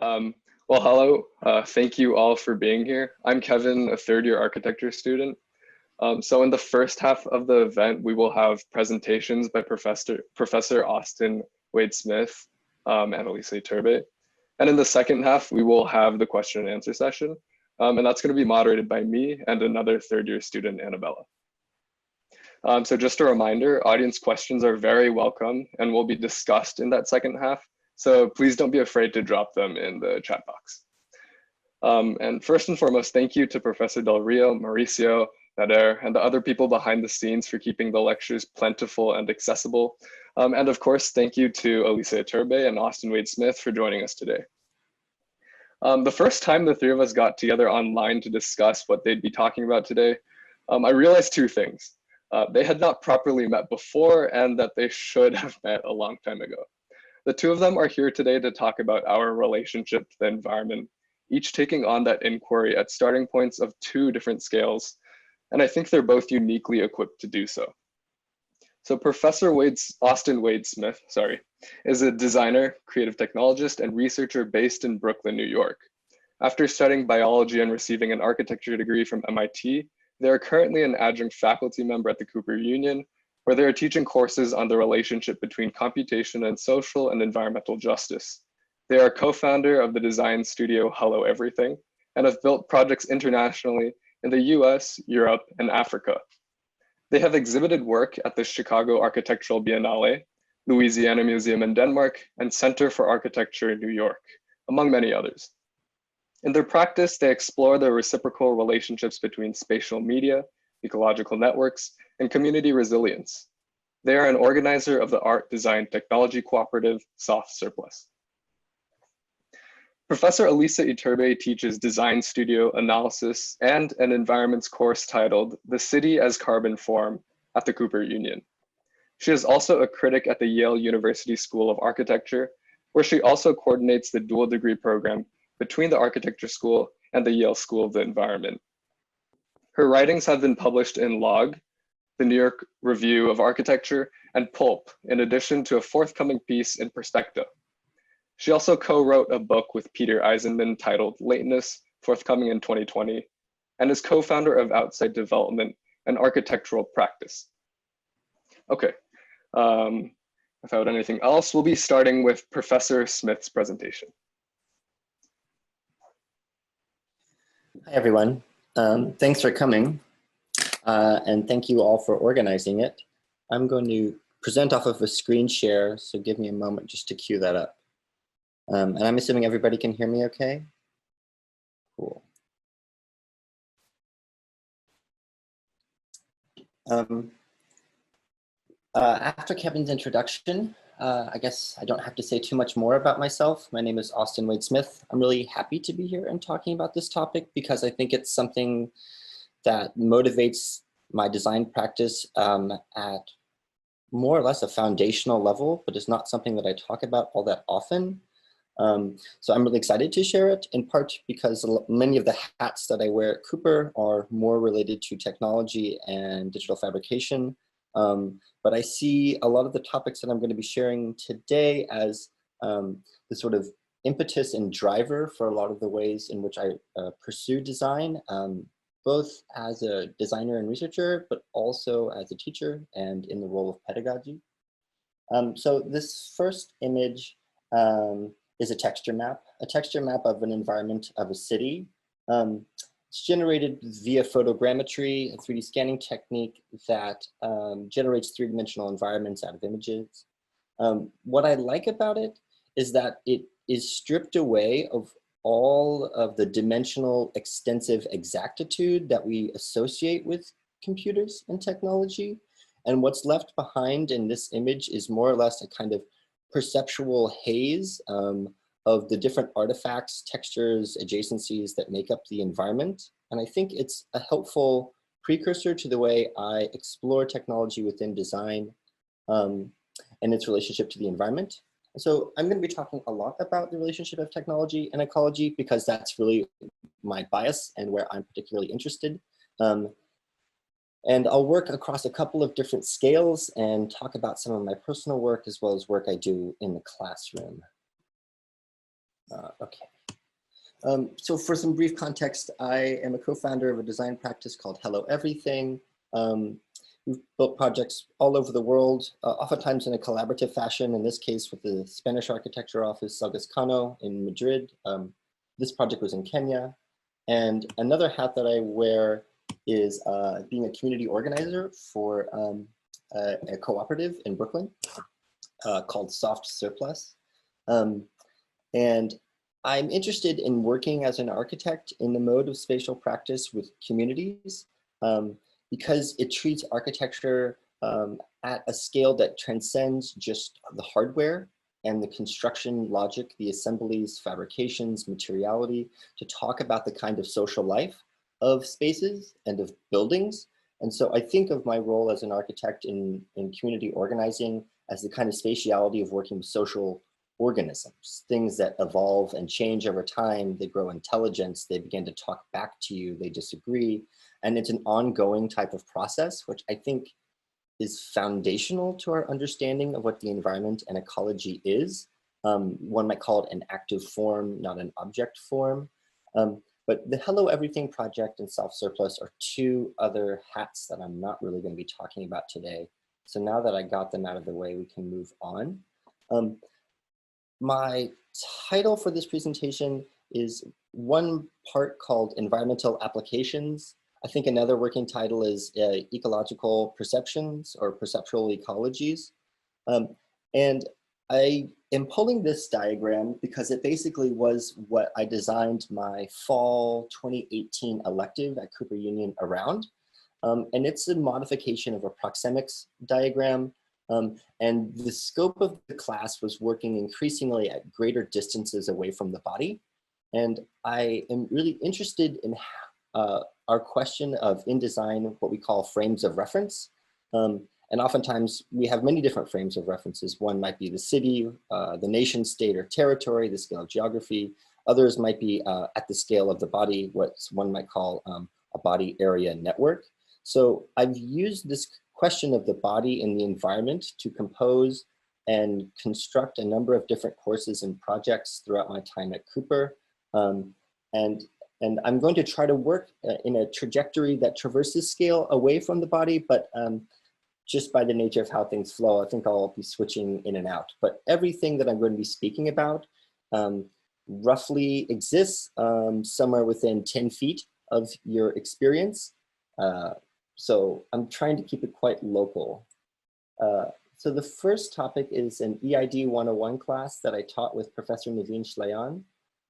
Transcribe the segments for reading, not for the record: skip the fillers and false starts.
Um, well, hello. Thank you all for being here. I'm Kevin, a third-year architecture student. So in the first half of the event, we will have presentations by Professor Austin Wade-Smith and Elisa Iturbe. And in the second half, we will have the question and answer session. And that's going to be moderated by me and another third-year student, Annabella. So just a reminder, audience questions are very welcome and will be discussed in that second half. So please don't be afraid to drop them in the chat box. And first and foremost, thank you to Professor Del Rio, Mauricio, Nader, and the other people behind the scenes for keeping the lectures plentiful and accessible. And of course, thank you to Elisa Iturbe and Austin Wade-Smith for joining us today. The first time the three of us got together online to discuss what they'd be talking about today, I realized two things. They had not properly met before and that they should have met a long time ago. The two of them are here today to talk about our relationship to the environment, each taking on that inquiry at starting points of two different scales. And I think they're both uniquely equipped to do so. So Professor Austin Wade-Smith, is a designer, creative technologist, and researcher based in Brooklyn, New York. After studying biology and receiving an architecture degree from MIT, they are currently an adjunct faculty member at the Cooper Union, where they are teaching courses on the relationship between computation and social and environmental justice. They are co-founder of the design studio Hello Everything and have built projects internationally in the US, Europe, and Africa. They have exhibited work at the Chicago Architectural Biennale, Louisiana Museum in Denmark, and Center for Architecture in New York, among many others. In their practice, they explore the reciprocal relationships between spatial media, ecological networks, and community resilience. They are an organizer of the art design technology cooperative Soft Surplus. Professor Elisa Iturbe teaches design studio analysis and an environments course titled The City as Carbon Form at the Cooper Union. She is also a critic at the Yale University School of Architecture, where she also coordinates the dual degree program between the Architecture School and the Yale School of the Environment. Her writings have been published in Log, the New York Review of Architecture, and Pulp, in addition to a forthcoming piece in Perspecta. She also co-wrote a book with Peter Eisenman titled Lateness, forthcoming in 2020, and is co-founder of Outside Development and Architectural Practice. Okay, without anything else, we'll be starting with Professor Smith's presentation. Hi, everyone. Thanks for coming, and thank you all for organizing it. I'm going to present off of a screen share, so give me a moment just to cue that up. And I'm assuming everybody can hear me okay? Cool. After Kevin's introduction, I guess I don't have to say too much more about myself. My name is Austin Wade-Smith. I'm really happy to be here and talking about this topic because I think it's something that motivates my design practice at more or less a foundational level, but it's not something that I talk about all that often. So I'm really excited to share it, in part because many of the hats that I wear at Cooper are more related to technology and digital fabrication. But I see a lot of the topics that I'm going to be sharing today as the sort of impetus and driver for a lot of the ways in which I pursue design, both as a designer and researcher, but also as a teacher and in the role of pedagogy. So this first image is a texture map of an environment of a city. It's generated via photogrammetry, a 3D scanning technique that generates three-dimensional environments out of images. What I like about it is that it is stripped away of all of the dimensional extensive exactitude that we associate with computers and technology. And what's left behind in this image is more or less a kind of perceptual haze of the different artifacts, textures, adjacencies that make up the environment. And I think it's a helpful precursor to the way I explore technology within design and its relationship to the environment. So I'm going to be talking a lot about the relationship of technology and ecology because that's really my bias and where I'm particularly interested. And I'll work across a couple of different scales and talk about some of my personal work as well as work I do in the classroom. Okay. So for some brief context, I am a co-founder of a design practice called Hello Everything. We've built projects all over the world, oftentimes in a collaborative fashion, in this case with the Spanish architecture office, Salgas in Madrid. This project was in Kenya. And another hat that I wear is being a community organizer for a cooperative in Brooklyn called Soft Surplus. And I'm interested in working as an architect in the mode of spatial practice with communities because it treats architecture at a scale that transcends just the hardware and the construction logic, the assemblies, fabrications, materiality, to talk about the kind of social life of spaces and of buildings. And so I think of my role as an architect in community organizing as the kind of spatiality of working with social organisms, things that evolve and change over time. They grow intelligence, they begin to talk back to you, they disagree. And it's an ongoing type of process, which I think is foundational to our understanding of what the environment and ecology is. One might call it an active form, not an object form. But the Hello Everything project and Self Surplus are two other hats that I'm not really going to be talking about today. So now that I got them out of the way, we can move on. My title for this presentation is one part called Environmental Applications. I think another working title is Ecological Perceptions or Perceptual Ecologies. And I am pulling this diagram because it basically was what I designed my fall 2018 elective at Cooper Union around. And it's a modification of a proxemics diagram. And the scope of the class was working increasingly at greater distances away from the body. And I am really interested in our question of in design, what we call frames of reference. And oftentimes we have many different frames of references. One might be the city, the nation, state, or territory, the scale of geography. Others might be at the scale of the body, what one might call a body area network. So I've used this question of the body and the environment to compose and construct a number of different courses and projects throughout my time at Cooper. And I'm going to try to work in a trajectory that traverses scale away from the body, but just by the nature of how things flow, I think I'll be switching in and out. But everything that I'm going to be speaking about roughly exists somewhere within 10 feet of your experience. So I'm trying to keep it quite local. So the first topic is an EID 101 class that I taught with Professor Naveen Shleyan.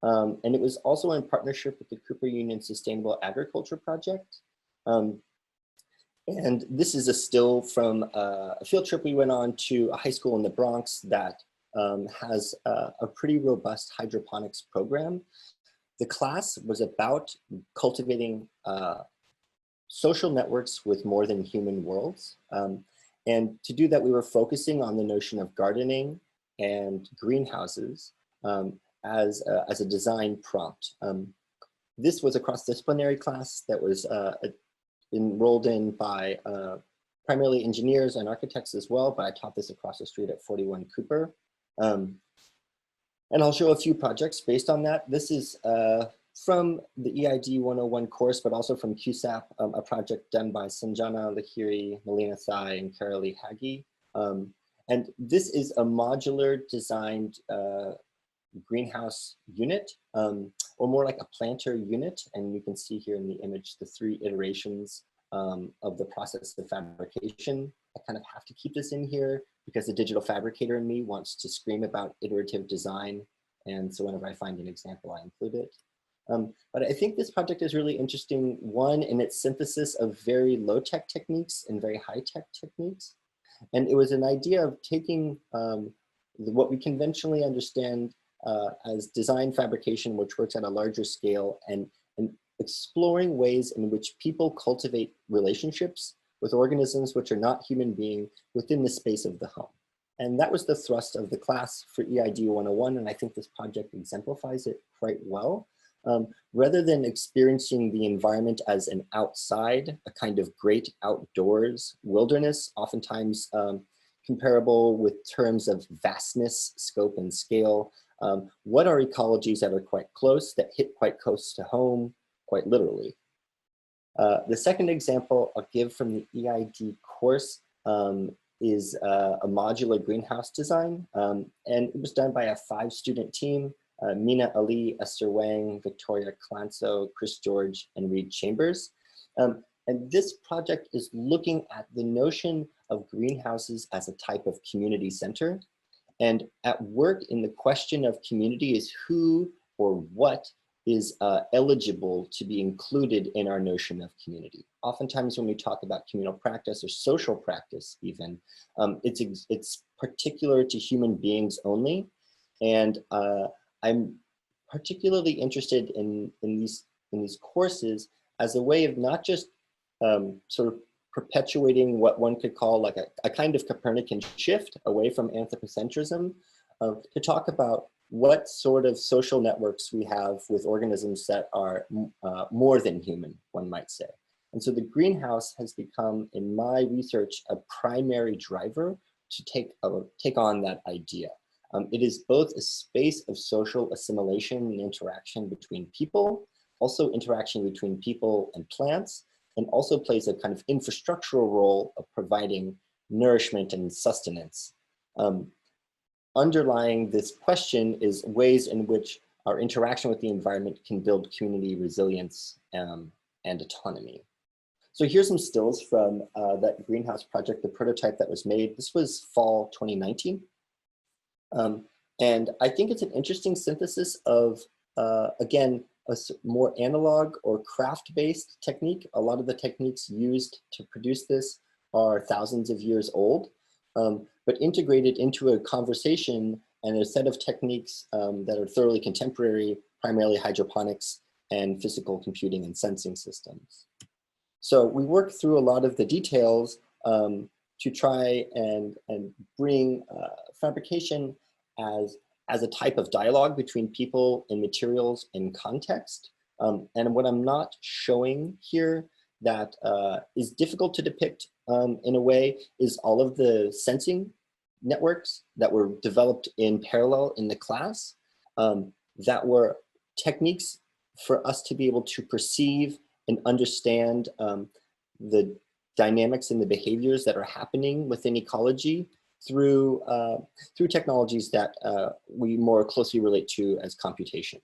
And it was also in partnership with the Cooper Union Sustainable Agriculture Project. And this is a still from a field trip we went on to a high school in the Bronx that has a pretty robust hydroponics program. The class was about cultivating social networks with more than human worlds. And to do that, we were focusing on the notion of gardening and greenhouses as a design prompt. This was a cross-disciplinary class that was enrolled in by primarily engineers and architects as well, but I taught this across the street at 41 Cooper. And I'll show a few projects based on that. This is from the EID 101 course, but also from QSAP, a project done by Sanjana Lahiri, Melina Thai, and Carolee Hagi. And this is a modular designed greenhouse unit, or more like a planter unit. And you can see here in the image, the 3 iterations of the process of fabrication. I kind of have to keep this in here because the digital fabricator in me wants to scream about iterative design. And so whenever I find an example, I include it. But I think this project is really interesting, one, in its synthesis of very low-tech techniques and very high-tech techniques. And it was an idea of taking what we conventionally understand as design fabrication, which works at a larger scale, and exploring ways in which people cultivate relationships with organisms which are not human beings within the space of the home. And that was the thrust of the class for EID 101, and I think this project exemplifies it quite well. Rather than experiencing the environment as an outside, a kind of great outdoors wilderness, oftentimes comparable with terms of vastness, scope, and scale, What are ecologies that are quite close, that hit quite close to home, quite literally? The second example I'll give from the EID course is a modular greenhouse design. And it was done by a 5-student team, Mina Ali, Esther Wang, Victoria Clanso, Chris George, and Reed Chambers. And this project is looking at the notion of greenhouses as a type of community center. And at work in the question of community is who or what is eligible to be included in our notion of community. Oftentimes when we talk about communal practice or social practice even, it's particular to human beings only. And I'm particularly interested in these courses as a way of not just sort of perpetuating what one could call like a kind of Copernican shift away from anthropocentrism, to talk about what sort of social networks we have with organisms that are more than human, one might say. And so the greenhouse has become, in my research, a primary driver to take on that idea. It is both a space of social assimilation and interaction between people, also interaction between people and plants, and also plays a kind of infrastructural role of providing nourishment and sustenance. Underlying this question is ways in which our interaction with the environment can build community resilience and autonomy. So here's some stills from that greenhouse project, the prototype that was made. This was fall 2019. And I think it's an interesting synthesis of, again, a more analog or craft-based technique. A lot of the techniques used to produce this are thousands of years old, but integrated into a conversation and a set of techniques that are thoroughly contemporary, primarily hydroponics and physical computing and sensing systems. So we worked through a lot of the details to try and bring fabrication as a type of dialogue between people and materials and context. And what I'm not showing here that is difficult to depict in a way is all of the sensing networks that were developed in parallel in the class that were techniques for us to be able to perceive and understand the dynamics and the behaviors that are happening within ecology through technologies that we more closely relate to as computation.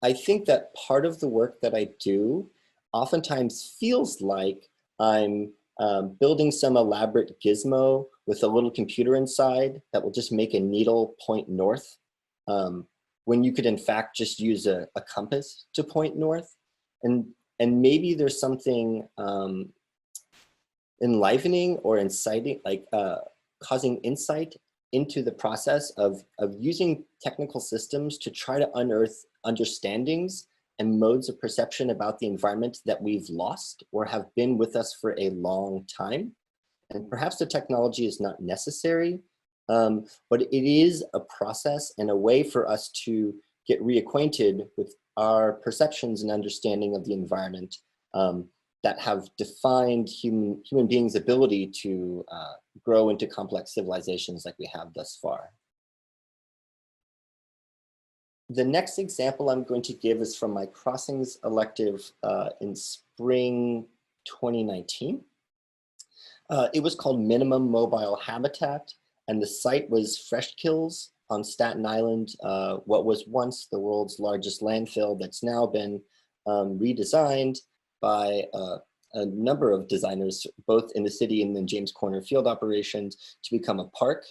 I think that part of the work that I do oftentimes feels like I'm building some elaborate gizmo with a little computer inside that will just make a needle point north, when you could in fact just use a compass to point north. And maybe there's something enlivening or inciting, like causing insight into the process of using technical systems to try to unearth understandings and modes of perception about the environment that we've lost or have been with us for a long time. And perhaps the technology is not necessary, but it is a process and a way for us to get reacquainted with our perceptions and understanding of the environment that have defined human beings' ability to grow into complex civilizations like we have thus far. The next example I'm going to give is from my Crossings elective in spring 2019. It was called Minimum Mobile Habitat, and the site was Fresh Kills on Staten Island, what was once the world's largest landfill that's now been redesigned by a number of designers, both in the city and in James Corner field operations, to become a park.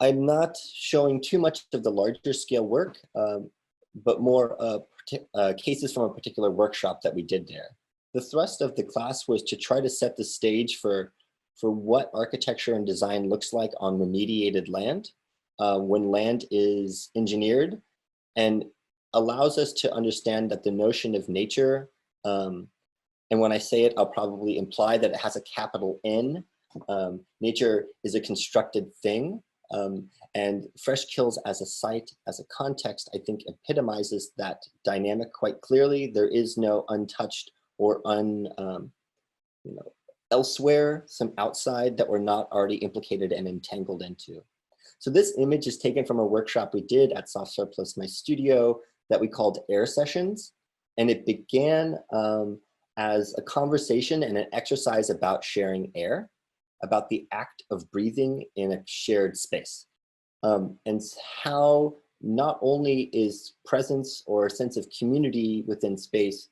I'm not showing too much of the larger scale work, but more cases from a particular workshop that we did there. The thrust of the class was to try to set the stage for what architecture and design looks like on remediated land, when land is engineered, and allows us to understand that the notion of nature, and when I say it, I'll probably imply that it has a capital N. Nature is a constructed thing. And Fresh Kills as a site, as a context, I think epitomizes that dynamic quite clearly. There is no untouched or elsewhere, some outside that we're not already implicated and entangled into. So this image is taken from a workshop we did at Soft Surplus, my studio, that we called Air Sessions. And it began as a conversation and an exercise about sharing air, about the act of breathing in a shared space. And how not only is presence or a sense of community within space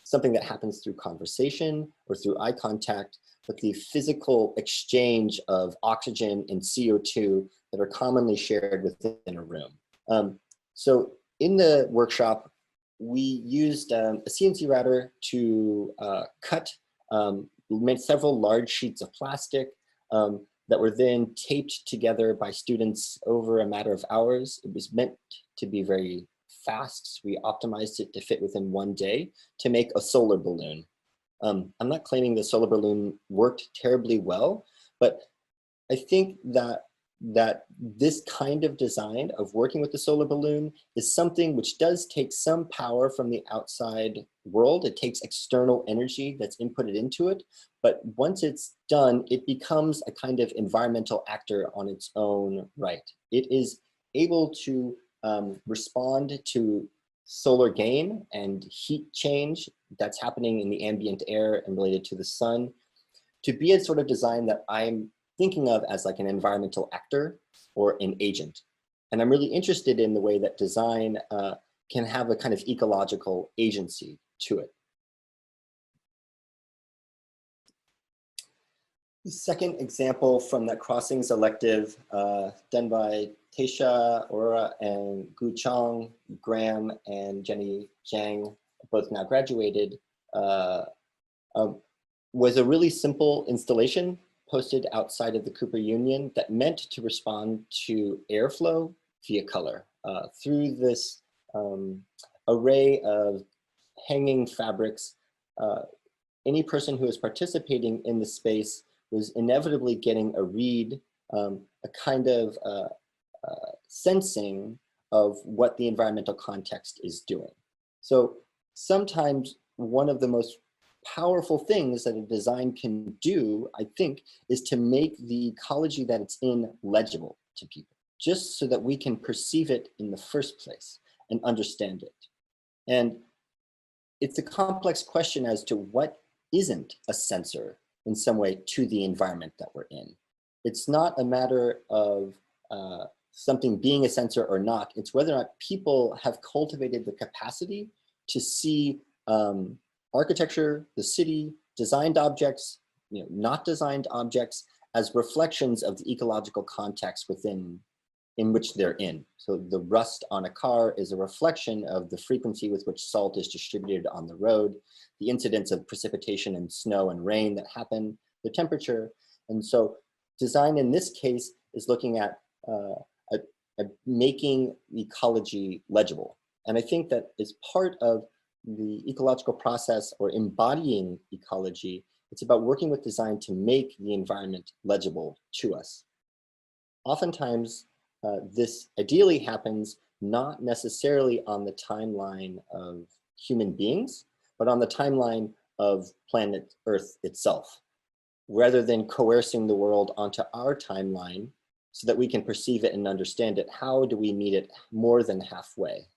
something that happens through conversation or through eye contact, but the physical exchange of oxygen and CO2 that are commonly shared within a room. So in the workshop, we used a CNC router to cut made several large sheets of plastic that were then taped together by students over a matter of hours. It was meant to be very fast. We optimized it to fit within one day to make a solar balloon. I'm not claiming the solar balloon worked terribly well, but I think that this kind of design of working with the solar balloon is something which does take some power from the outside world. It takes external energy that's inputted into it, but once it's done, it becomes a kind of environmental actor on its own right. It is able to respond to solar gain and heat change that's happening in the ambient air and related to the sun, to be a sort of design that I'm thinking of as like an environmental actor or an agent. And I'm really interested in the way that design can have a kind of ecological agency to it. The second example from that Crossings elective done by Teisha, Aurora, and Gu Chong, Graham, and Jenny Zhang, both now graduated, was a really simple installation posted outside of the Cooper Union that meant to respond to airflow via color through this array of hanging fabrics. Any person who is participating in the space was inevitably getting a read, a kind of sensing of what the environmental context is doing. So sometimes one of the most powerful things that a design can do, I think, is to make the ecology that it's in legible to people, just so that we can perceive it in the first place and understand it. And it's a complex question as to what isn't a sensor in some way to the environment that we're in. It's not a matter of something being a sensor or not. It's whether or not people have cultivated the capacity to see architecture, the city, designed objects, not designed objects as reflections of the ecological context in which they're in. So the rust on a car is a reflection of the frequency with which salt is distributed on the road, the incidence of precipitation and snow and rain that happen, the temperature. And so design in this case is looking at making ecology legible. And I think that is part of the ecological process or embodying ecology. It's about working with design to make the environment legible to us. Oftentimes, this ideally happens not necessarily on the timeline of human beings, but on the timeline of planet Earth itself, rather than coercing the world onto our timeline so that we can perceive it and understand it. How do we meet it more than halfway?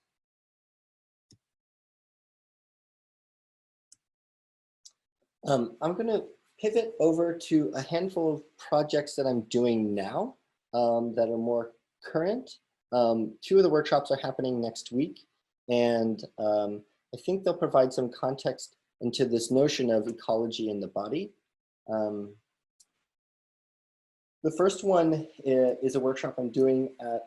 I'm going to pivot over to a handful of projects that I'm doing now that are more current. Two of the workshops are happening next week, and I think they'll provide some context into this notion of ecology in the body. The first one is a workshop I'm doing at,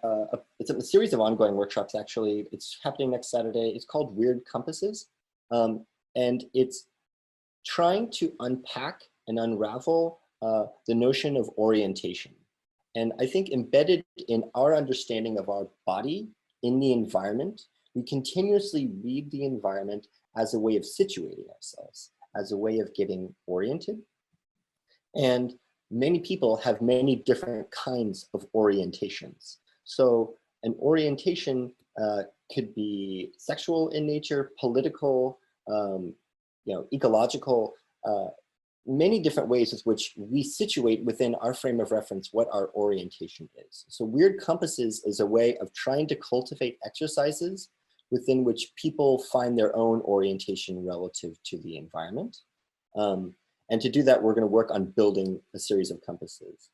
it's a series of ongoing workshops actually. It's happening next Saturday. It's called Weird Compasses, and it's trying to unpack and unravel the notion of orientation. And I think embedded in our understanding of our body in the environment, we continuously read the environment as a way of situating ourselves, as a way of getting oriented. And many people have many different kinds of orientations. So an orientation could be sexual in nature, political, ecological. many different ways with which we situate within our frame of reference what our orientation is. So weird compasses is a way of trying to cultivate exercises within which people find their own orientation relative to the environment. And to do that, we're going to work on building a series of compasses.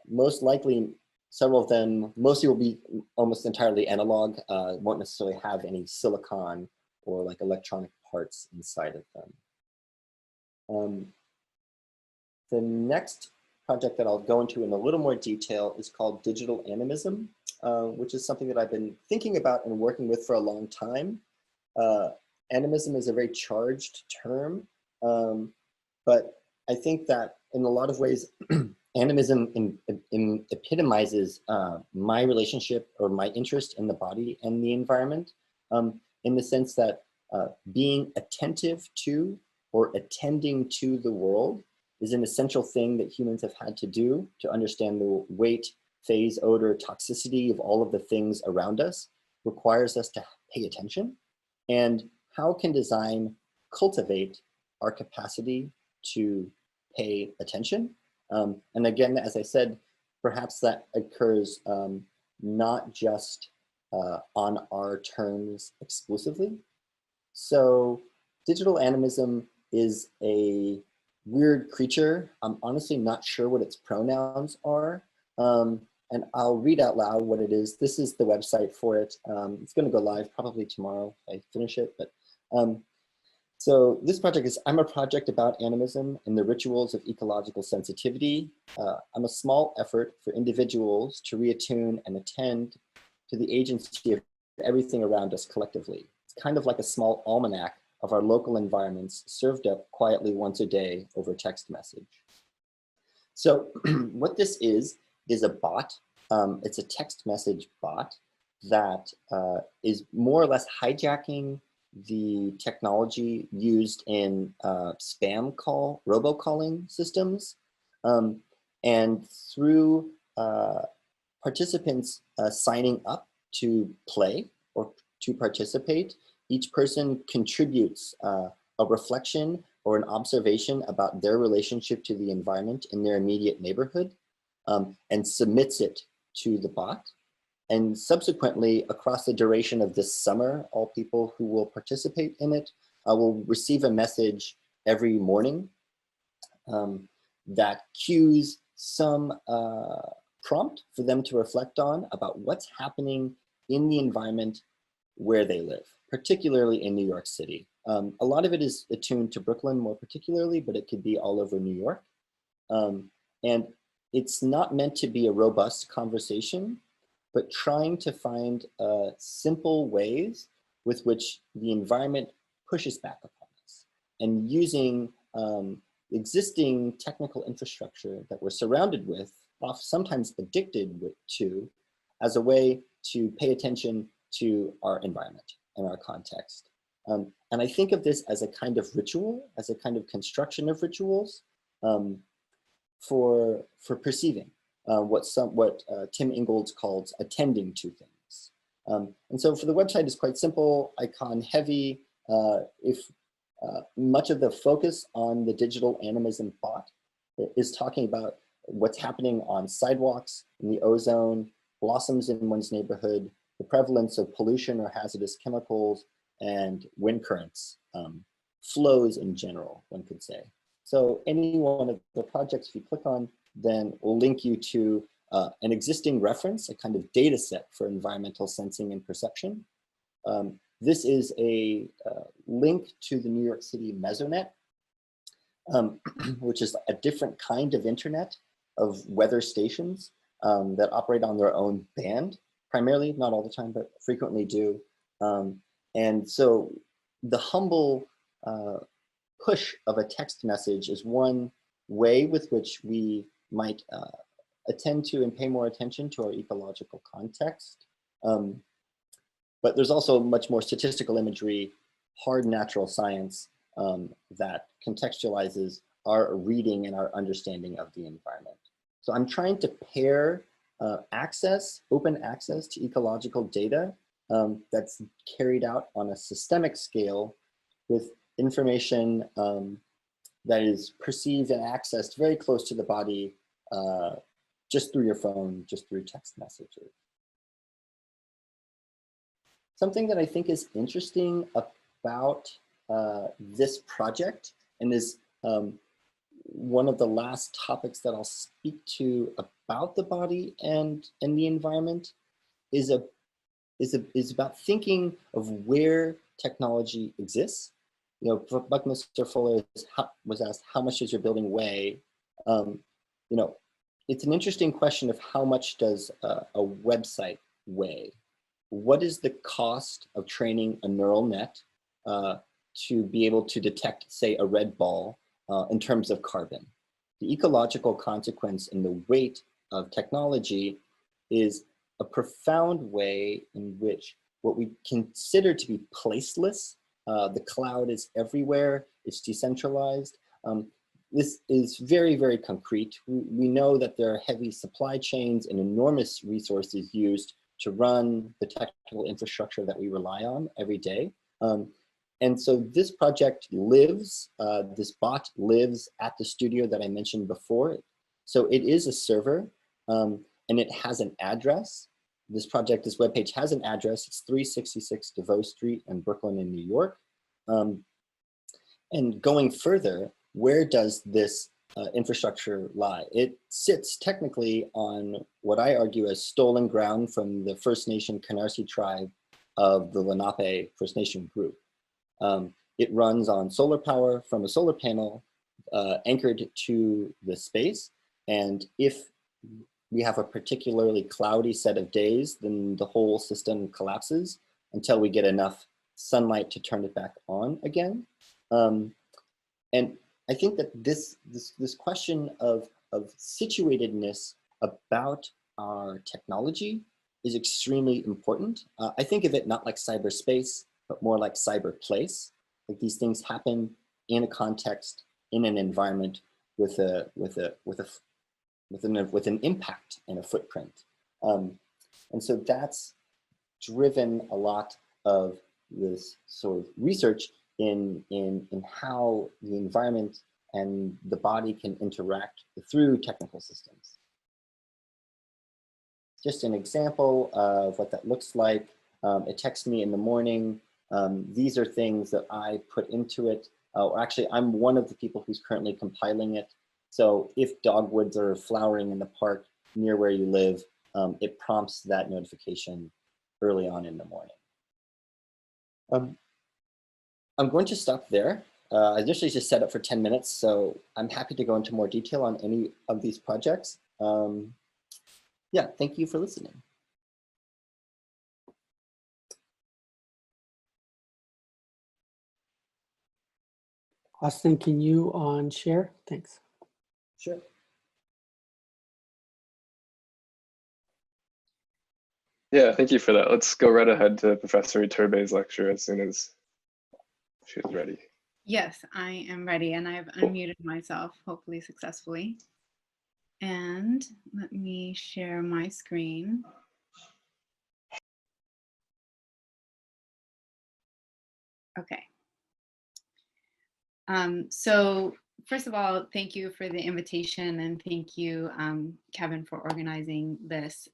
Most likely, several of them, mostly will be almost entirely analog, won't necessarily have any silicon or like electronic parts inside of them. The next project that I'll go into in a little more detail is called Digital Animism, which is something that I've been thinking about and working with for a long time. Animism is a very charged term, but I think that in a lot of ways, animism epitomizes my relationship or my interest in the body and the environment, in the sense that being attentive to or attending to the world is an essential thing that humans have had to do to understand the weight, phase, odor, toxicity of all of the things around us, requires us to pay attention. And how can design cultivate our capacity to pay attention? And again, as I said, perhaps that occurs not just on our terms exclusively. So digital animism is a weird creature. I'm honestly not sure what its pronouns are. And I'll read out loud what it is. This is the website for it. It's going to go live probably tomorrow if I finish it. But so this project is, I'm a project about animism and the rituals of ecological sensitivity. I'm a small effort for individuals to reattune and attend to the agency of everything around us collectively. It's kind of like a small almanac of our local environments served up quietly once a day over text message. So what this is a bot. It's a text message bot that is more or less hijacking the technology used in spam call, robocalling systems. And through participants signing up to play or to participate, each person contributes a reflection or an observation about their relationship to the environment in their immediate neighborhood, and submits it to the bot. And subsequently, across the duration of this summer, all people who will participate in it will receive a message every morning that cues some prompt for them to reflect on about what's happening in the environment where they live, particularly in New York City. A lot of it is attuned to Brooklyn more particularly, but it could be all over New York. And it's not meant to be a robust conversation, but trying to find simple ways with which the environment pushes back upon us, and using existing technical infrastructure that we're surrounded with, sometimes addicted to, as a way to pay attention to our environment and our context. And I think of this as a kind of ritual, as a kind of construction of rituals for perceiving what Tim Ingold calls attending to things. And so for the website, it's quite simple, icon heavy. If much of the focus on the digital animism bot is talking about what's happening on sidewalks, in the ozone, blossoms in one's neighborhood, the prevalence of pollution or hazardous chemicals, and wind currents, flows in general, one could say. So any one of the projects you click on then will link you to an existing reference, a kind of data set for environmental sensing and perception. This is a link to the New York City Mesonet, which is a different kind of internet of weather stations that operate on their own band, primarily, not all the time, but frequently do. And so the humble push of a text message is one way with which we might attend to and pay more attention to our ecological context. But there's also much more statistical imagery, hard natural science that contextualizes our reading and our understanding of the environment. So I'm trying to pair open access to ecological data that's carried out on a systemic scale with information that is perceived and accessed very close to the body, just through your phone, just through text messages. Something that I think is interesting about this project, and is one of the last topics that I'll speak to about the body and the environment, is about thinking of where technology exists. You know, Buckminster Fuller was asked, how much does your building weigh? You know, it's an interesting question of how much does a website weigh? What is the cost of training a neural net to be able to detect, say, a red ball in terms of carbon? The ecological consequence in the weight of technology is a profound way in which what we consider to be placeless, the cloud is everywhere, it's decentralized. This is very, very concrete. We know that there are heavy supply chains and enormous resources used to run the technical infrastructure that we rely on every day. And so this project lives, this bot lives at the studio that I mentioned before. So it is a server, and it has an address. This project, this webpage has an address. It's 366 DeVoe Street in Brooklyn in New York. And going further, where does this infrastructure lie? It sits technically on what I argue as stolen ground from the First Nation Canarsie tribe of the Lenape First Nation group. It runs on solar power from a solar panel anchored to the space. And if we have a particularly cloudy set of days, then the whole system collapses until we get enough sunlight to turn it back on again. And I think that this question of situatedness about our technology is extremely important. I think of it not like cyberspace, but more like cyberplace. Like these things happen in a context, in an environment with an impact and a footprint. And so that's driven a lot of this sort of research in how the environment and the body can interact through technical systems. Just an example of what that looks like. It texts me in the morning. These are things that I put into it. Actually, I'm one of the people who's currently compiling it. So if dogwoods are flowering in the park near where you live, it prompts that notification early on in the morning. I'm going to stop there. I initially just set up for 10 minutes, so I'm happy to go into more detail on any of these projects. Yeah, thank you for listening. Austin, can you on share? Thanks. Sure. Yeah, thank you for that. Let's go right ahead to Professor Iturbe's lecture as soon as she's ready. Yes, I am ready, and I've unmuted myself, hopefully successfully. And let me share my screen. Okay. So first of all, thank you for the invitation, and thank you, Kevin, for organizing this.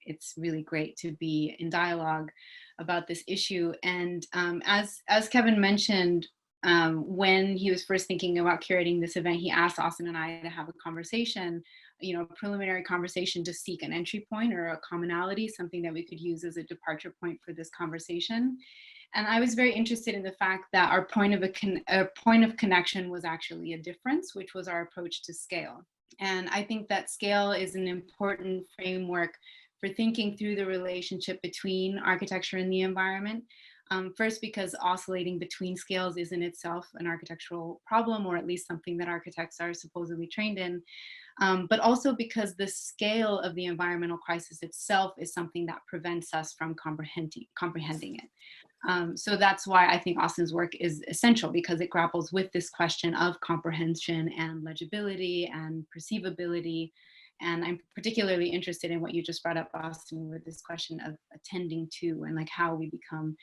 It's really great to be in dialogue about this issue. And as Kevin mentioned, when he was first thinking about curating this event, he asked Austin and I to have a conversation, a preliminary conversation to seek an entry point or a commonality, something that we could use as a departure point for this conversation. And I was very interested in the fact that our point of connection was actually a difference, which was our approach to scale. And I think that scale is an important framework for thinking through the relationship between architecture and the environment. First, because oscillating between scales is in itself an architectural problem, or at least something that architects are supposedly trained in. But also because the scale of the environmental crisis itself is something that prevents us from comprehending it. So that's why I think Austin's work is essential, because it grapples with this question of comprehension and legibility and perceivability. And I'm particularly interested in what you just brought up, Austin, with this question of attending to, and like how we become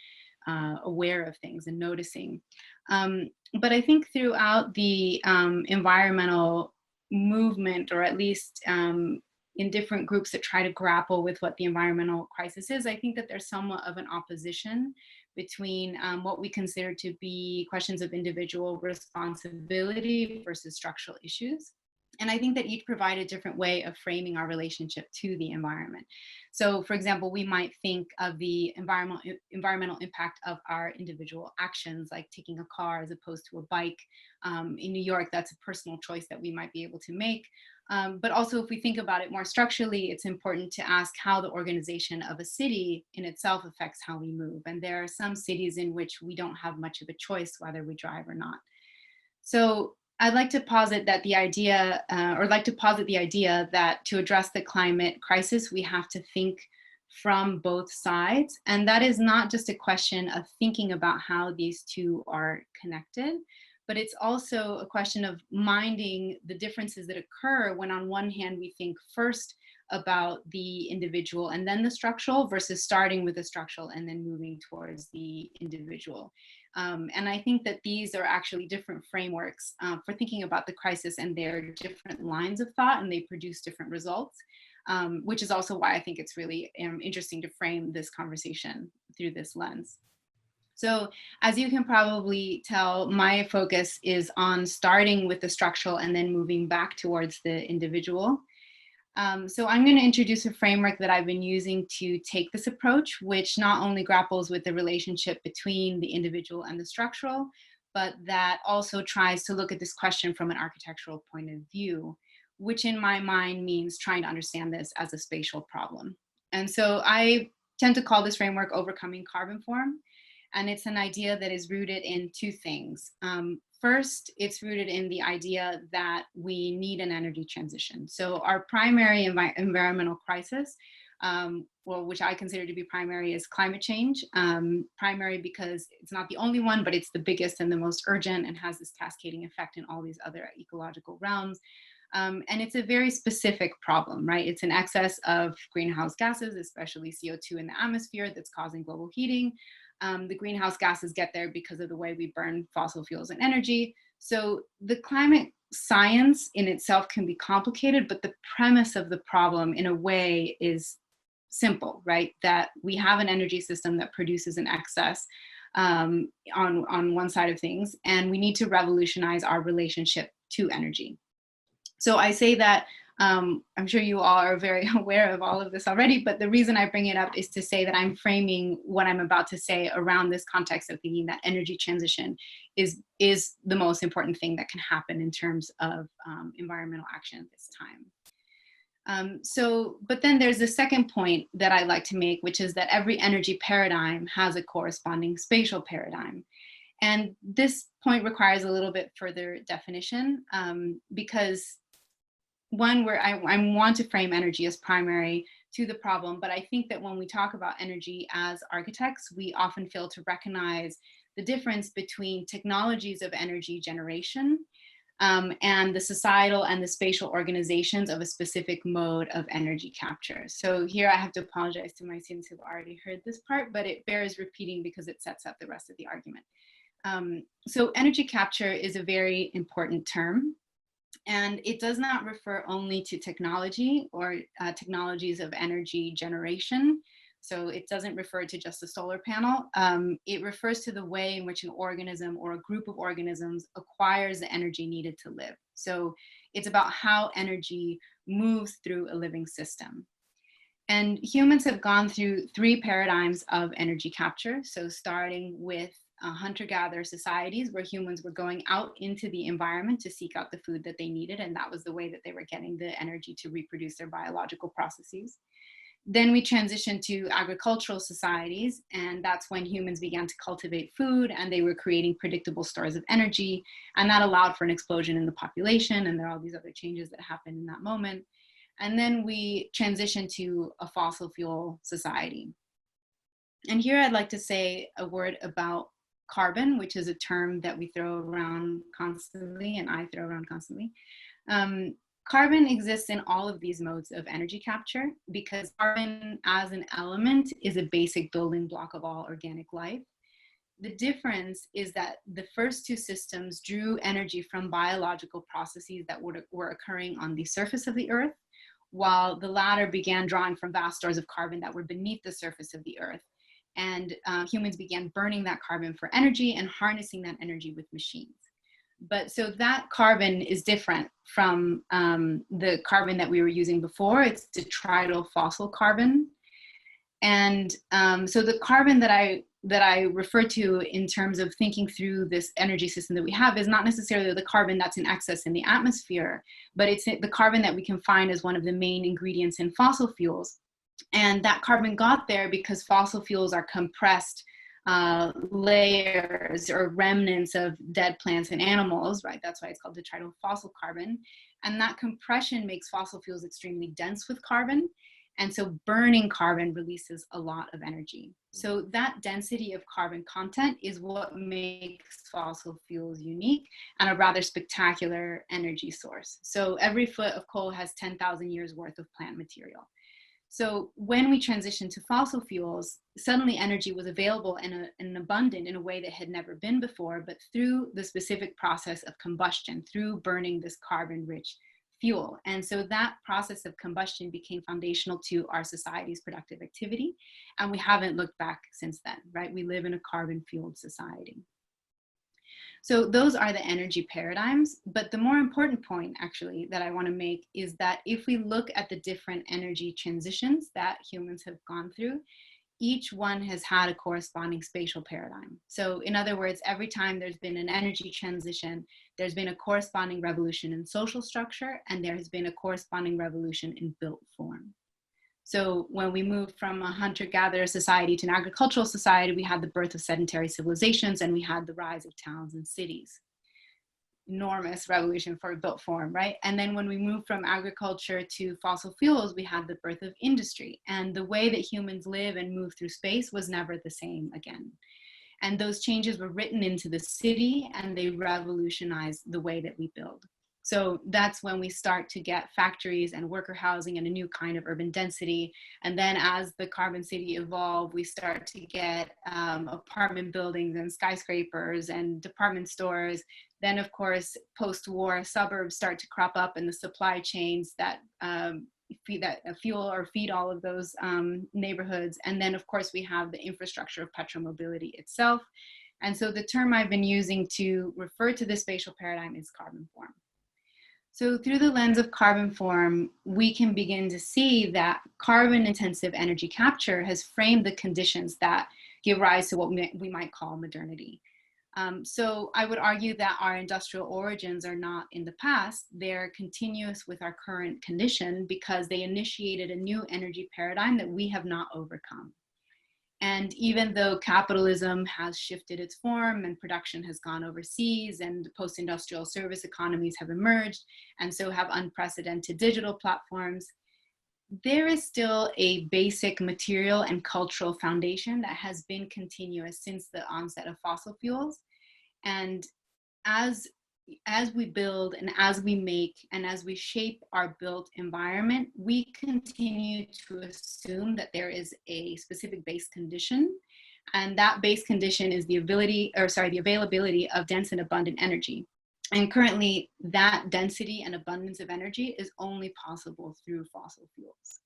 aware of things and noticing. But I think throughout the environmental movement, or at least in different groups that try to grapple with what the environmental crisis is, I think that there's somewhat of an opposition between what we consider to be questions of individual responsibility versus structural issues. And I think that each provide a different way of framing our relationship to the environment. So for example, we might think of the environmental impact of our individual actions, like taking a car as opposed to a bike. In New York, that's a personal choice that we might be able to make. But also if we think about it more structurally, it's important to ask how the organization of a city in itself affects how we move. And there are some cities in which we don't have much of a choice whether we drive or not. So I'd like to posit that the idea, that to address the climate crisis, we have to think from both sides. And that is not just a question of thinking about how these two are connected, but it's also a question of minding the differences that occur when on one hand we think first about the individual and then the structural, versus starting with the structural and then moving towards the individual. And I think that these are actually different frameworks for thinking about the crisis, and they're different lines of thought and they produce different results, which is also why I think it's really interesting to frame this conversation through this lens. So as you can probably tell, my focus is on starting with the structural and then moving back towards the individual. So I'm going to introduce a framework that I've been using to take this approach, which not only grapples with the relationship between the individual and the structural, but that also tries to look at this question from an architectural point of view, which in my mind means trying to understand this as a spatial problem. And so I tend to call this framework overcoming carbon form. And it's an idea that is rooted in two things. First, it's rooted in the idea that we need an energy transition. So our primary environmental crisis, which I consider to be primary, is climate change. Primary because it's not the only one, but it's the biggest and the most urgent and has this cascading effect in all these other ecological realms. And it's a very specific problem, right? It's an excess of greenhouse gases, especially CO2 in the atmosphere, that's causing global heating. The greenhouse gases get there because of the way we burn fossil fuels and energy. So the climate science in itself can be complicated, but the premise of the problem in a way is simple, right? That we have an energy system that produces an excess on one side of things, and we need to revolutionize our relationship to energy. So I say that I'm sure you all are very aware of all of this already, but the reason I bring it up is to say that I'm framing what I'm about to say around this context of thinking that energy transition is the most important thing that can happen in terms of environmental action at this time. But then there's the second point that I like to make, which is that every energy paradigm has a corresponding spatial paradigm. And this point requires a little bit further definition because one, where I want to frame energy as primary to the problem, but I think that when we talk about energy as architects, we often fail to recognize the difference between technologies of energy generation and the societal and the spatial organizations of a specific mode of energy capture. So here I have to apologize to my students who've already heard this part, but it bears repeating because it sets up the rest of the argument. So energy capture is a very important term. And it does not refer only to technology or technologies of energy generation. So it doesn't refer to just a solar panel. It refers to the way in which an organism or a group of organisms acquires the energy needed to live. So it's about how energy moves through a living system. And humans have gone through three paradigms of energy capture. So starting with hunter-gatherer societies where humans were going out into the environment to seek out the food that they needed, and that was the way that they were getting the energy to reproduce their biological processes. Then we transitioned to agricultural societies, and that's when humans began to cultivate food and they were creating predictable stores of energy, and that allowed for an explosion in the population, and there are all these other changes that happened in that moment. And then we transitioned to a fossil fuel society. And here I'd like to say a word about carbon, which is a term that we throw around constantly, and I throw around constantly. Carbon exists in all of these modes of energy capture because carbon as an element is a basic building block of all organic life. The difference is that the first two systems drew energy from biological processes that were occurring on the surface of the Earth, while the latter began drawing from vast stores of carbon that were beneath the surface of the Earth. And humans began burning that carbon for energy and harnessing that energy with machines. But so that carbon is different from the carbon that we were using before. It's detrital fossil carbon. And so the carbon that I refer to in terms of thinking through this energy system that we have is not necessarily the carbon that's in excess in the atmosphere, but it's the carbon that we can find as one of the main ingredients in fossil fuels. And that carbon got there because fossil fuels are compressed layers or remnants of dead plants and animals, right? That's why it's called detrital fossil carbon. And that compression makes fossil fuels extremely dense with carbon. And so burning carbon releases a lot of energy. So that density of carbon content is what makes fossil fuels unique and a rather spectacular energy source. So every foot of coal has 10,000 years worth of plant material. So when we transitioned to fossil fuels, suddenly energy was available and abundant in a way that had never been before, but through the specific process of combustion, through burning this carbon-rich fuel. And so that process of combustion became foundational to our society's productive activity. And we haven't looked back since then, right? We live in a carbon-fueled society. So those are the energy paradigms. But the more important point, actually, that I want to make is that if we look at the different energy transitions that humans have gone through, each one has had a corresponding spatial paradigm. So in other words, every time there's been an energy transition, there's been a corresponding revolution in social structure, and there has been a corresponding revolution in built form. So when we moved from a hunter-gatherer society to an agricultural society, we had the birth of sedentary civilizations, and we had the rise of towns and cities. Enormous revolution for built form, right? And then when we moved from agriculture to fossil fuels, we had the birth of industry. And the way that humans live and move through space was never the same again. And those changes were written into the city, and they revolutionized the way that we build. So that's when we start to get factories and worker housing and a new kind of urban density. And then as the carbon city evolved, we start to get apartment buildings and skyscrapers and department stores. Then, of course, post-war suburbs start to crop up in the supply chains that fuel or feed all of those neighborhoods. And then, of course, we have the infrastructure of petromobility itself. And so the term I've been using to refer to this spatial paradigm is carbon form. So through the lens of carbon form, we can begin to see that carbon-intensive energy capture has framed the conditions that give rise to what we might call modernity. So I would argue that our industrial origins are not in the past, they're continuous with our current condition because they initiated a new energy paradigm that we have not overcome. And even though capitalism has shifted its form and production has gone overseas and post-industrial service economies have emerged and so have unprecedented digital platforms, there is still a basic material and cultural foundation that has been continuous since the onset of fossil fuels. And as we build and as we make and as we shape our built environment, we continue to assume that there is a specific base condition. And that base condition is the availability of dense and abundant energy. And currently, that density and abundance of energy is only possible through fossil fuels.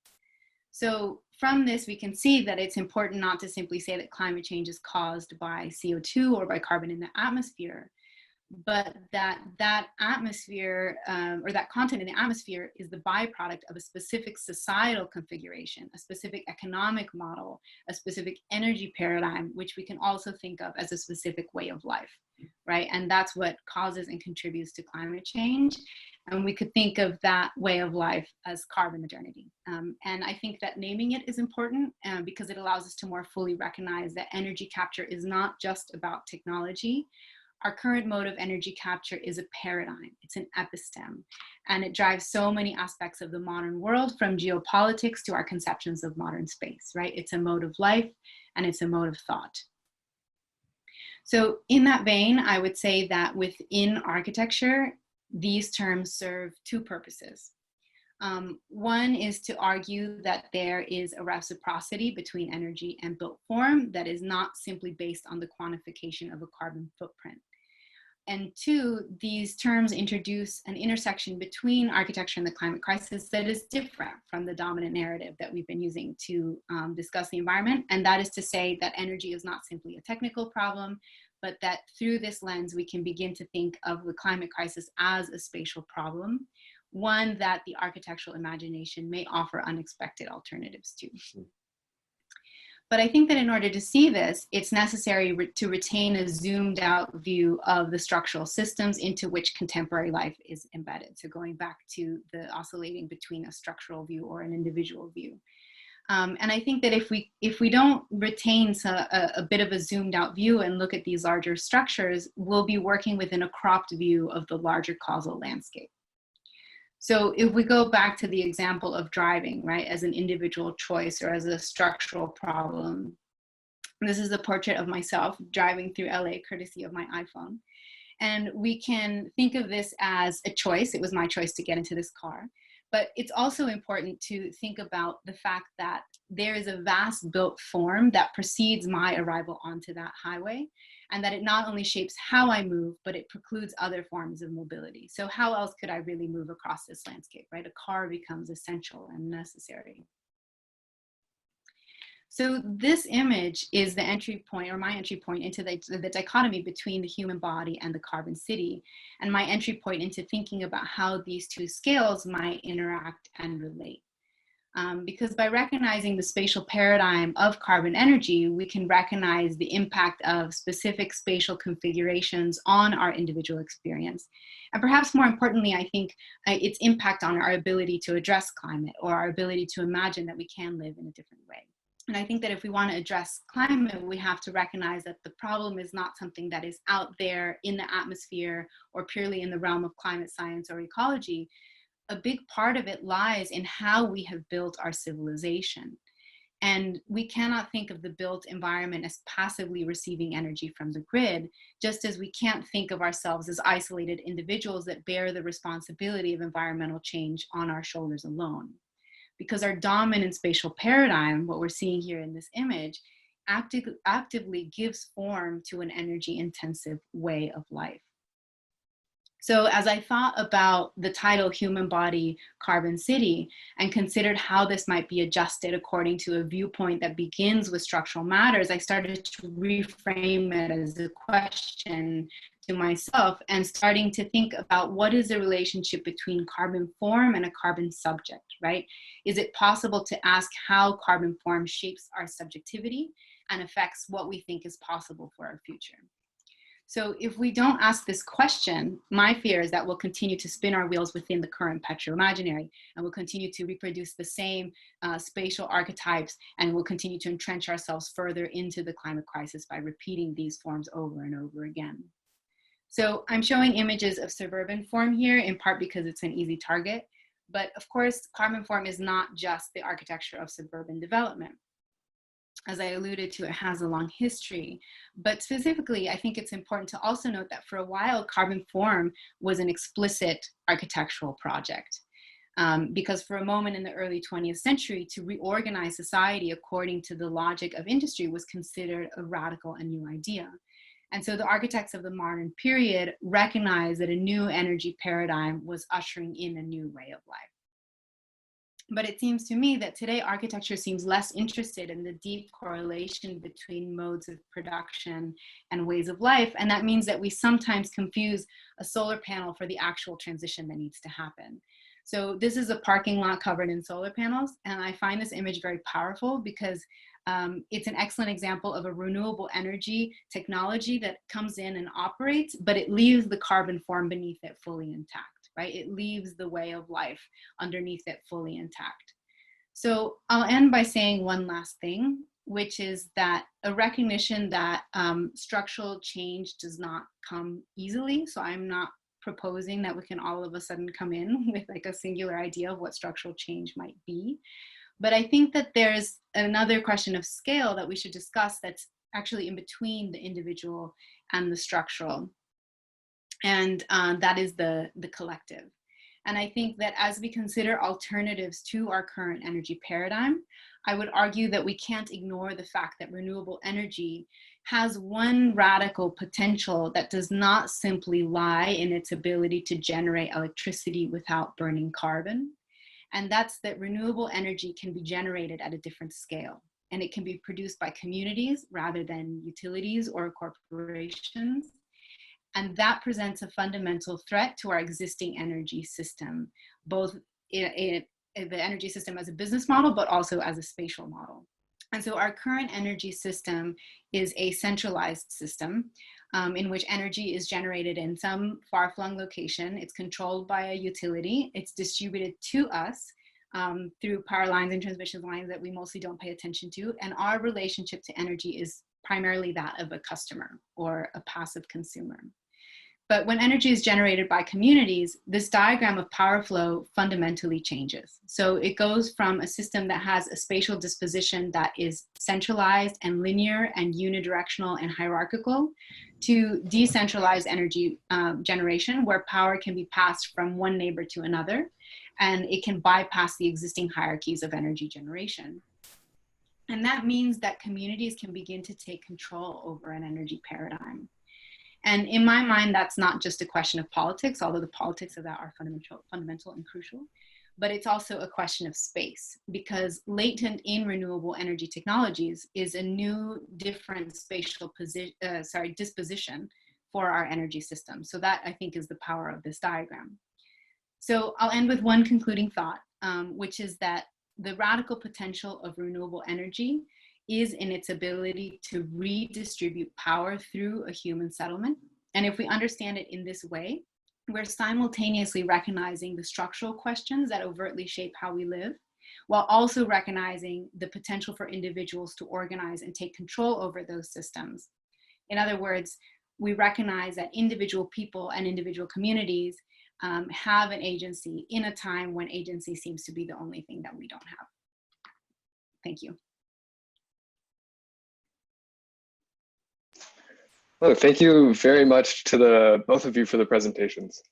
So from this, we can see that it's important not to simply say that climate change is caused by CO2 or by carbon in the atmosphere, but that atmosphere or that content in the atmosphere is the byproduct of a specific societal configuration, a specific economic model, a specific energy paradigm, which we can also think of as a specific way of life, right? And that's what causes and contributes to climate change. And we could think of that way of life as carbon modernity. And I think that naming it is important because it allows us to more fully recognize that energy capture is not just about technology. Our current mode of energy capture is a paradigm, it's an episteme, and it drives so many aspects of the modern world, from geopolitics to our conceptions of modern space, right? It's a mode of life and it's a mode of thought. So in that vein, I would say that within architecture, these terms serve two purposes. One is to argue that there is a reciprocity between energy and built form that is not simply based on the quantification of a carbon footprint. And two, these terms introduce an intersection between architecture and the climate crisis that is different from the dominant narrative that we've been using to discuss the environment. And that is to say that energy is not simply a technical problem, but that through this lens, we can begin to think of the climate crisis as a spatial problem, one that the architectural imagination may offer unexpected alternatives to. But I think that in order to see this, it's necessary to retain a zoomed out view of the structural systems into which contemporary life is embedded. So going back to the oscillating between a structural view or an individual view. And I think that if we don't retain a bit of a zoomed out view and look at these larger structures, we'll be working within a cropped view of the larger causal landscape. So if we go back to the example of driving, right, as an individual choice or as a structural problem, this is a portrait of myself driving through LA courtesy of my iPhone. And we can think of this as a choice. It was my choice to get into this car. But it's also important to think about the fact that there is a vast built form that precedes my arrival onto that highway, and that it not only shapes how I move, but it precludes other forms of mobility. So how else could I really move across this landscape, right? A car becomes essential and necessary. So this image is the entry point, or my entry point, into the dichotomy between the human body and the carbon city, and my entry point into thinking about how these two scales might interact and relate. Because by recognizing the spatial paradigm of carbon energy, we can recognize the impact of specific spatial configurations on our individual experience. And perhaps more importantly, I think its impact on our ability to address climate, or our ability to imagine that we can live in a different way. And I think that if we want to address climate, we have to recognize that the problem is not something that is out there in the atmosphere or purely in the realm of climate science or ecology. A big part of it lies in how we have built our civilization. And we cannot think of the built environment as passively receiving energy from the grid, just as we can't think of ourselves as isolated individuals that bear the responsibility of environmental change on our shoulders alone. Because our dominant spatial paradigm, what we're seeing here in this image, actively gives form to an energy-intensive way of life. So as I thought about the title Human Body, Carbon City, and considered how this might be adjusted according to a viewpoint that begins with structural matters, I started to reframe it as a question to myself and starting to think about what is the relationship between carbon form and a carbon subject, right? Is it possible to ask how carbon form shapes our subjectivity and affects what we think is possible for our future? So if we don't ask this question, my fear is that we'll continue to spin our wheels within the current petro-imaginary, and we'll continue to reproduce the same spatial archetypes, and we'll continue to entrench ourselves further into the climate crisis by repeating these forms over and over again. So I'm showing images of suburban form here, in part because it's an easy target, but of course, carbon form is not just the architecture of suburban development. As I alluded to, it has a long history, but specifically, I think it's important to also note that for a while, carbon form was an explicit architectural project. Because for a moment in the early 20th century, to reorganize society according to the logic of industry was considered a radical and new idea. And so the architects of the modern period recognized that a new energy paradigm was ushering in a new way of life. But it seems to me that today architecture seems less interested in the deep correlation between modes of production and ways of life. And that means that we sometimes confuse a solar panel for the actual transition that needs to happen. So this is a parking lot covered in solar panels. And I find this image very powerful because it's an excellent example of a renewable energy technology that comes in and operates, but it leaves the carbon form beneath it fully intact. Right? It leaves the way of life underneath it fully intact. So I'll end by saying one last thing, which is that a recognition that structural change does not come easily. So I'm not proposing that we can all of a sudden come in with like a singular idea of what structural change might be. But I think that there's another question of scale that we should discuss that's actually in between the individual and the structural. And that is the collective. And I think that as we consider alternatives to our current energy paradigm, I would argue that we can't ignore the fact that renewable energy has one radical potential that does not simply lie in its ability to generate electricity without burning carbon. And that's that renewable energy can be generated at a different scale. And it can be produced by communities rather than utilities or corporations. And that presents a fundamental threat to our existing energy system, both in the energy system as a business model, but also as a spatial model. And so our current energy system is a centralized system in which energy is generated in some far-flung location. It's controlled by a utility. It's distributed to us through power lines and transmission lines that we mostly don't pay attention to. And our relationship to energy is primarily that of a customer or a passive consumer. But when energy is generated by communities, this diagram of power flow fundamentally changes. So it goes from a system that has a spatial disposition that is centralized and linear and unidirectional and hierarchical to decentralized energy generation, where power can be passed from one neighbor to another, and it can bypass the existing hierarchies of energy generation. And that means that communities can begin to take control over an energy paradigm. And in my mind, that's not just a question of politics, although the politics of that are fundamental and crucial, but it's also a question of space, because latent in renewable energy technologies is a new, different spatial disposition for our energy system. So that, I think, is the power of this diagram. So I'll end with one concluding thought, which is that the radical potential of renewable energy is in its ability to redistribute power through a human settlement. And if we understand it in this way, we're simultaneously recognizing the structural questions that overtly shape how we live, while also recognizing the potential for individuals to organize and take control over those systems. In other words, we recognize that individual people and individual communities have an agency in a time when agency seems to be the only thing that we don't have. Thank you. Oh, thank you very much to the both of you for the presentations.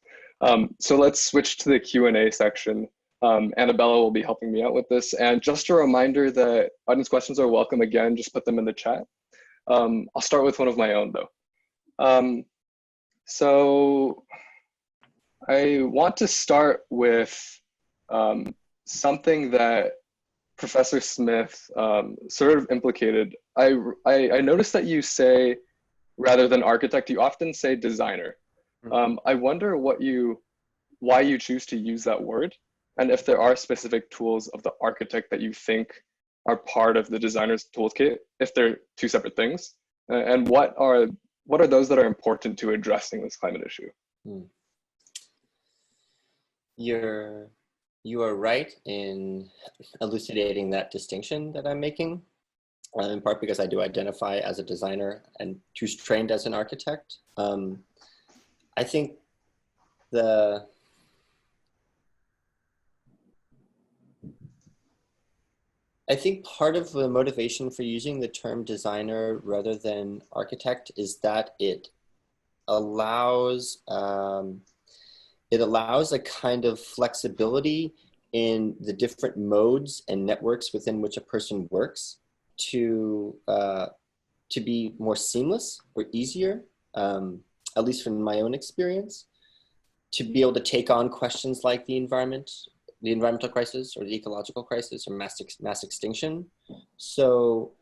So let's switch to the Q&A section. Annabella will be helping me out with this. And just a reminder that audience questions are welcome again, just put them in the chat. I'll start with one of my own though. So I want to start with something that Professor Smith sort of implicated. I noticed that you say, rather than architect, you often say designer. I wonder why you choose to use that word, and if there are specific tools of the architect that you think are part of the designer's toolkit, if they're two separate things, and what are those that are important to addressing this climate issue? You are right in elucidating that distinction that I'm making. In part because I do identify as a designer and who's trained as an architect. I think part of the motivation for using the term designer rather than architect is that it allows a kind of flexibility in the different modes and networks within which a person works to be more seamless or easier, at least from my own experience, to be able to take on questions like the environmental crisis or the ecological crisis or mass extinction. So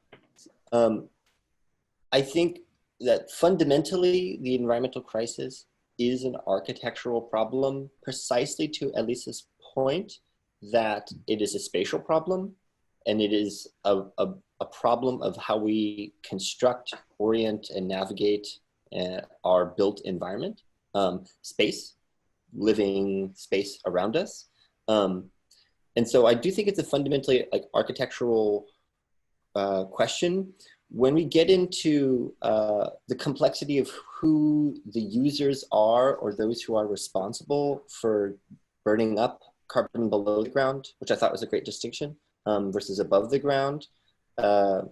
I think that fundamentally the environmental crisis is an architectural problem, precisely to Elisa's point that it is a spatial problem, and it is a problem of how we construct, orient, and navigate our built environment, space, living space around us. And so I do think it's a fundamentally architectural question. When we get into the complexity of who the users are or those who are responsible for burning up carbon below the ground, which I thought was a great distinction, versus above the ground, I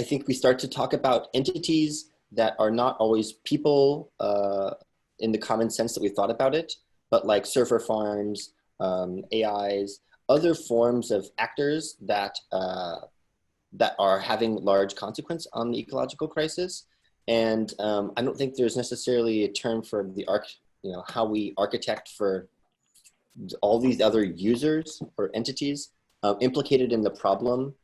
think we start to talk about entities that are not always people in the common sense that we thought about it. but like server farms, AIs, other forms of actors that that are having large consequence on the ecological crisis. And I don't think there's necessarily a term for the how we architect for all these other users or entities implicated in the problem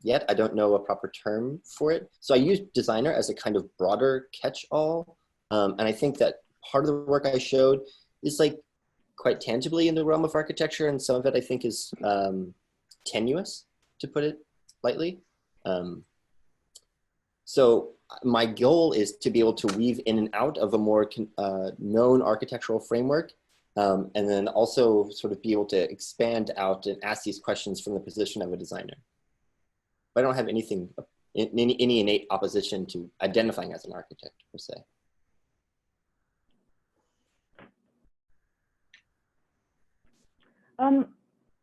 yet. I don't know a proper term for it. So I use designer as a kind of broader catch-all. And I think that part of the work I showed is like quite tangibly in the realm of architecture, and some of it I think is tenuous, to put it lightly. So my goal is to be able to weave in and out of a more known architectural framework, and then also sort of be able to expand out and ask these questions from the position of a designer. But I don't have anything, any innate opposition to identifying as an architect, per se.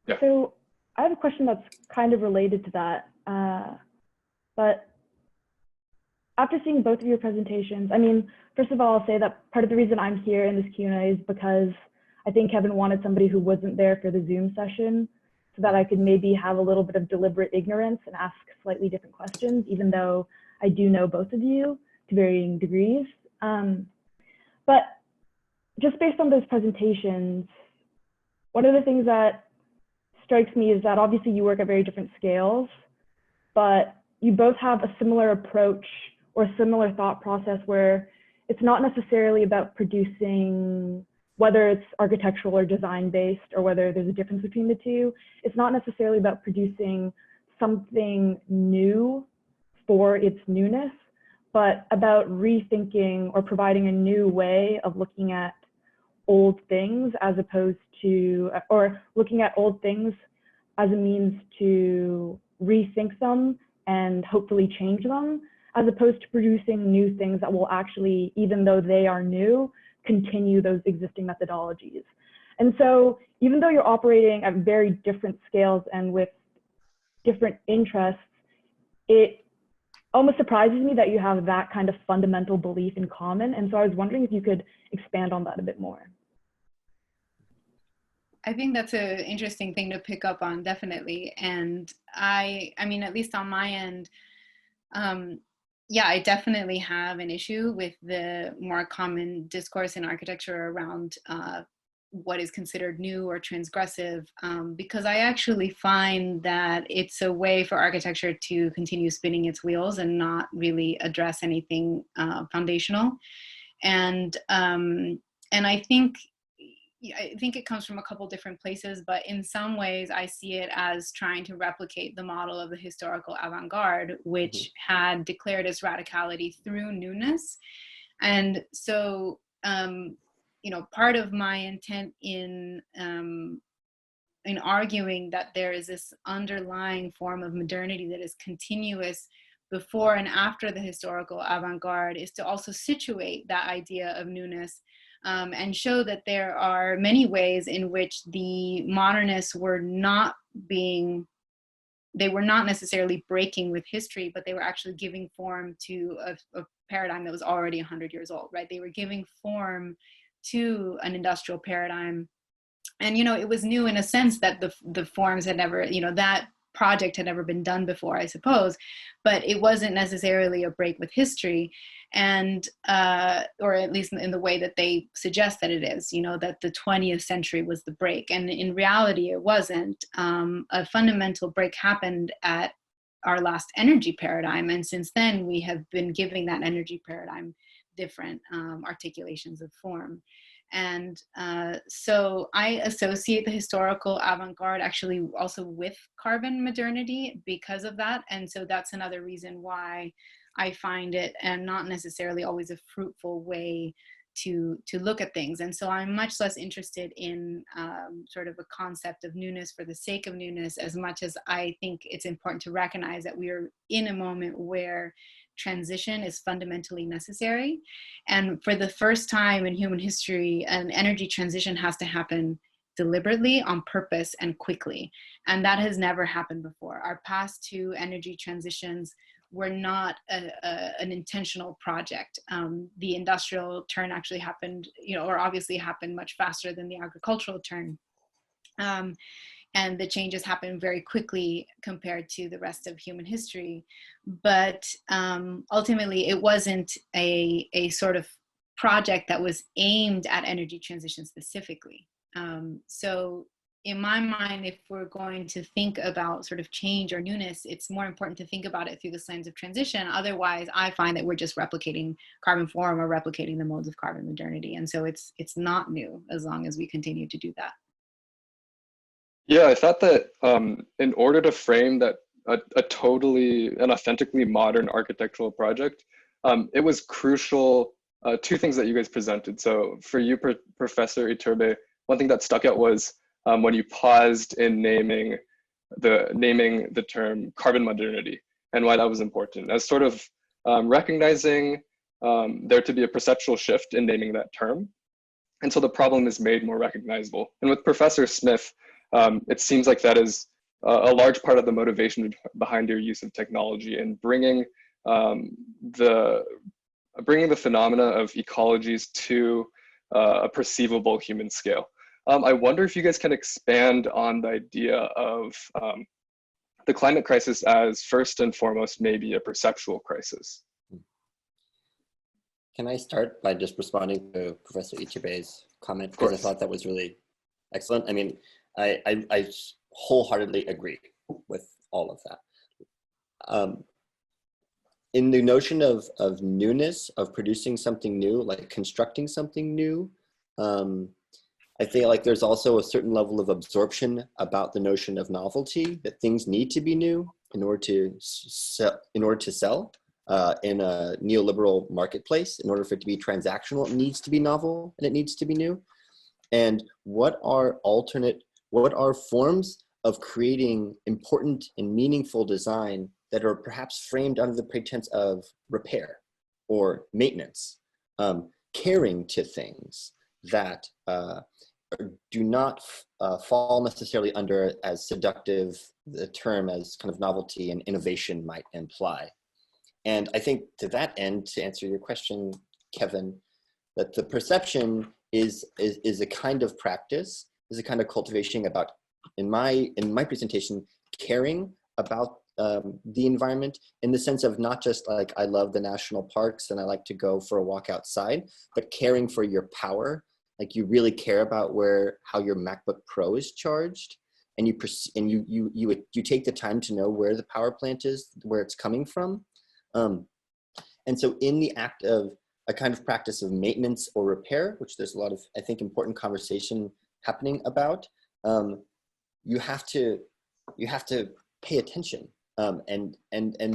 Yeah. So I have a question that's kind of related to that, but after seeing both of your presentations, I mean, first of all, I'll say that part of the reason I'm here in this Q&A is because I think Kevin wanted somebody who wasn't there for the Zoom session so that I could maybe have a little bit of deliberate ignorance and ask slightly different questions, even though I do know both of you to varying degrees. But just based on those presentations, one of the things that strikes me is that obviously you work at very different scales, but you both have a similar approach or a similar thought process where it's not necessarily about producing, whether it's architectural or design based, or whether there's a difference between the two. It's not necessarily about producing something new for its newness, but about rethinking or providing a new way of looking at old things as opposed to, or looking at old things as a means to rethink them and hopefully change them, as opposed to producing new things that will actually, even though they are new, continue those existing methodologies. And so even though you're operating at very different scales and with different interests, it almost surprises me that you have that kind of fundamental belief in common. And so I was wondering if you could expand on that a bit more. I think that's an interesting thing to pick up on, definitely. And I mean, at least on my end, yeah, I definitely have an issue with the more common discourse in architecture around what is considered new or transgressive, because I actually find that it's a way for architecture to continue spinning its wheels and not really address anything foundational. And I think it comes from a couple different places, but in some ways I see it as trying to replicate the model of the historical avant-garde, which had declared its radicality through newness. And so, you know, part of my intent in arguing that there is this underlying form of modernity that is continuous before and after the historical avant-garde is to also situate that idea of newness and show that there are many ways in which the modernists were not necessarily breaking with history, but they were actually giving form to a paradigm that was already 100 years old, right? They were giving form to an industrial paradigm. And, you know, it was new in a sense that the forms had never, you know, that project had never been done before, I suppose, but it wasn't necessarily a break with history, and or at least in the way that they suggest that it is, you know, that the 20th century was the break, and in reality it wasn't. A fundamental break happened at our last energy paradigm, and since then we have been giving that energy paradigm different articulations of form. And so I associate the historical avant-garde actually also with carbon modernity because of that. And so that's another reason why I find it and not necessarily always a fruitful way to look at things. And so I'm much less interested in sort of a concept of newness for the sake of newness, as much as I think it's important to recognize that we are in a moment where transition is fundamentally necessary. And for the first time in human history, an energy transition has to happen deliberately, on purpose, and quickly. And that has never happened before. Our past two energy transitions were not an intentional project. The industrial turn actually happened, or obviously happened much faster than the agricultural turn. And the changes happened very quickly compared to the rest of human history. But ultimately, it wasn't a sort of project that was aimed at energy transition specifically. So in my mind, if we're going to think about sort of change or newness, it's more important to think about it through the lens of transition. Otherwise, I find that we're just replicating carbon form or replicating the modes of carbon modernity. And so it's not new as long as we continue to do that. Yeah, I thought that in order to frame that a totally and authentically modern architectural project, it was crucial, two things that you guys presented. So for you, Professor Iturbe, one thing that stuck out was when you paused in naming the term carbon modernity and why that was important, as sort of recognizing there to be a perceptual shift in naming that term. And so the problem is made more recognizable. And with Professor Smith, it seems like that is a large part of the motivation behind your use of technology and bringing the phenomena of ecologies to a perceivable human scale. I wonder if you guys can expand on the idea of the climate crisis as first and foremost maybe a perceptual crisis. Can I start by just responding to Professor Iturbe's comment, because I thought that was really excellent. I mean, I wholeheartedly agree with all of that. In the notion of newness, of producing something new, like constructing something new, I feel like there's also a certain level of absorption about the notion of novelty, that things need to be new in order to sell in a neoliberal marketplace. In order for it to be transactional, it needs to be novel and it needs to be new. And what are forms of creating important and meaningful design that are perhaps framed under the pretense of repair or maintenance, caring to things that do not fall necessarily under as seductive the term as kind of novelty and innovation might imply. And I think to that end, to answer your question, Kevin, that the perception is a kind of practice, is a kind of cultivation about, in my presentation, caring about the environment in the sense of not just like, I love the national parks and I like to go for a walk outside, but caring for your power. Like you really care about how your MacBook Pro is charged, and you take the time to know where the power plant is, where it's coming from. And so in the act of a kind of practice of maintenance or repair, which there's a lot of, I think, important conversation happening about, you have to pay attention. And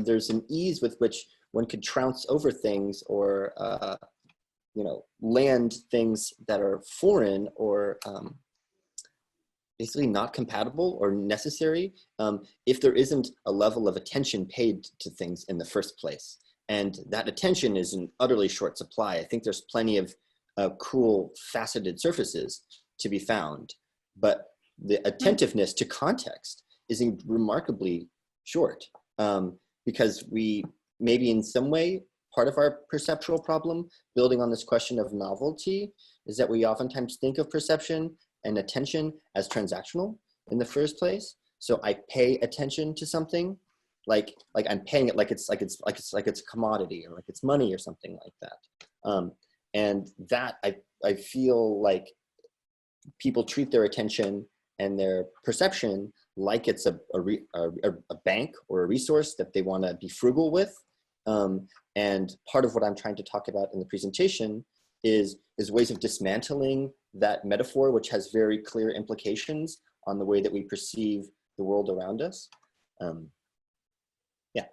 there's an ease with which one could trounce over things or, land things that are foreign or basically not compatible or necessary if there isn't a level of attention paid to things in the first place. And that attention is in utterly short supply. I think there's plenty of cool faceted surfaces to be found, but the attentiveness to context is remarkably short because we maybe in some way, part of our perceptual problem, building on this question of novelty, is that we oftentimes think of perception and attention as transactional in the first place. So I pay attention to something, like I'm paying it like it's a commodity or like it's money or something like that. And that I feel like people treat their attention and their perception like it's a bank or a resource that they want to be frugal with. And part of what I'm trying to talk about in the presentation is ways of dismantling that metaphor, which has very clear implications on the way that we perceive the world around us. Yeah.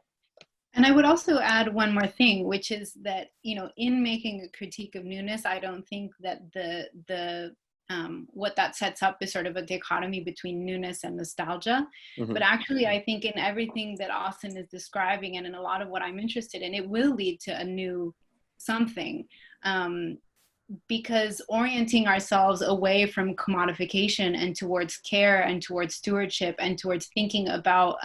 And I would also add one more thing, which is that, in making a critique of newness, I don't think that what that sets up is sort of a dichotomy between newness and nostalgia. Mm-hmm. But actually, I think in everything that Austin is describing and in a lot of what I'm interested in, it will lead to a new something. Because orienting ourselves away from commodification and towards care and towards stewardship and towards thinking about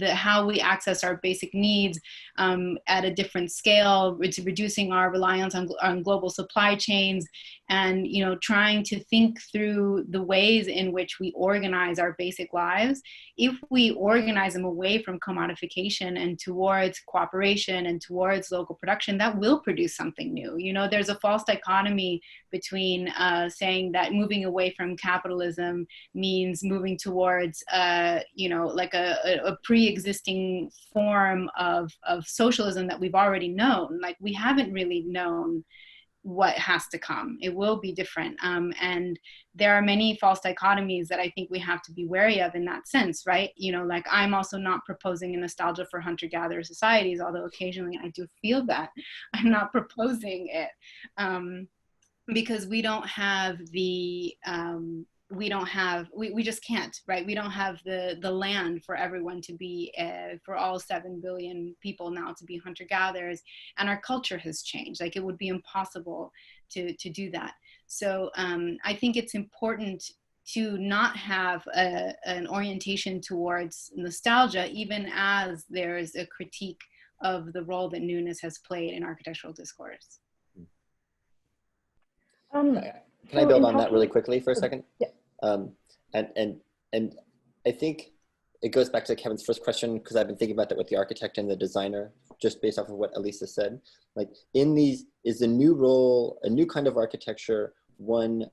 how we access our basic needs at a different scale. It's reducing our reliance on global supply chains, and trying to think through the ways in which we organize our basic lives. If we organize them away from commodification and towards cooperation and towards local production, that will produce something new. There's a false dichotomy between saying that moving away from capitalism means moving towards like a pre-existing form of socialism that we've already known. Like, we haven't really known what has to come. It will be different. And there are many false dichotomies that I think we have to be wary of in that sense, right? Like, I'm also not proposing a nostalgia for hunter-gatherer societies, although occasionally I do feel that. I'm not proposing it because we don't have the, we just can't, right? We don't have the land for everyone to be, for all 7 billion people now to be hunter-gatherers, and our culture has changed. Like, it would be impossible to do that. So I think it's important to not have an orientation towards nostalgia, even as there's a critique of the role that newness has played in architectural discourse. Can I build on that really quickly for a second? Yeah. And I think it goes back to Kevin's first question, because I've been thinking about that with the architect and the designer, just based off of what Elisa said. Like, in these, is a new role, a new kind of architecture, one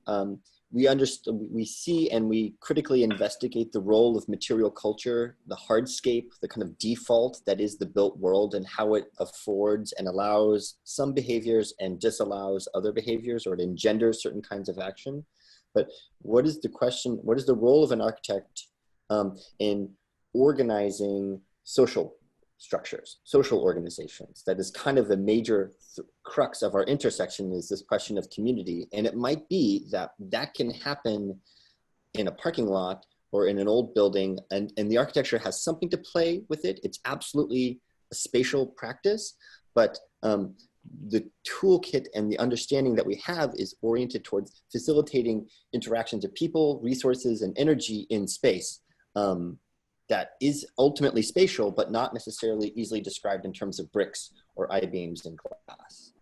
we see and we critically investigate the role of material culture, the hardscape, the kind of default that is the built world, and how it affords and allows some behaviors and disallows other behaviors, or it engenders certain kinds of action. But what is the question, what is the role of an architect in organizing social structures, social organizations? That is kind of the major crux of our intersection, is this question of community. And it might be that that can happen in a parking lot or in an old building, and the architecture has something to play with it. It's absolutely a spatial practice, but the toolkit and the understanding that we have is oriented towards facilitating interactions of people, resources, and energy in space. That is ultimately spatial, but not necessarily easily described in terms of bricks or I-beams and glass.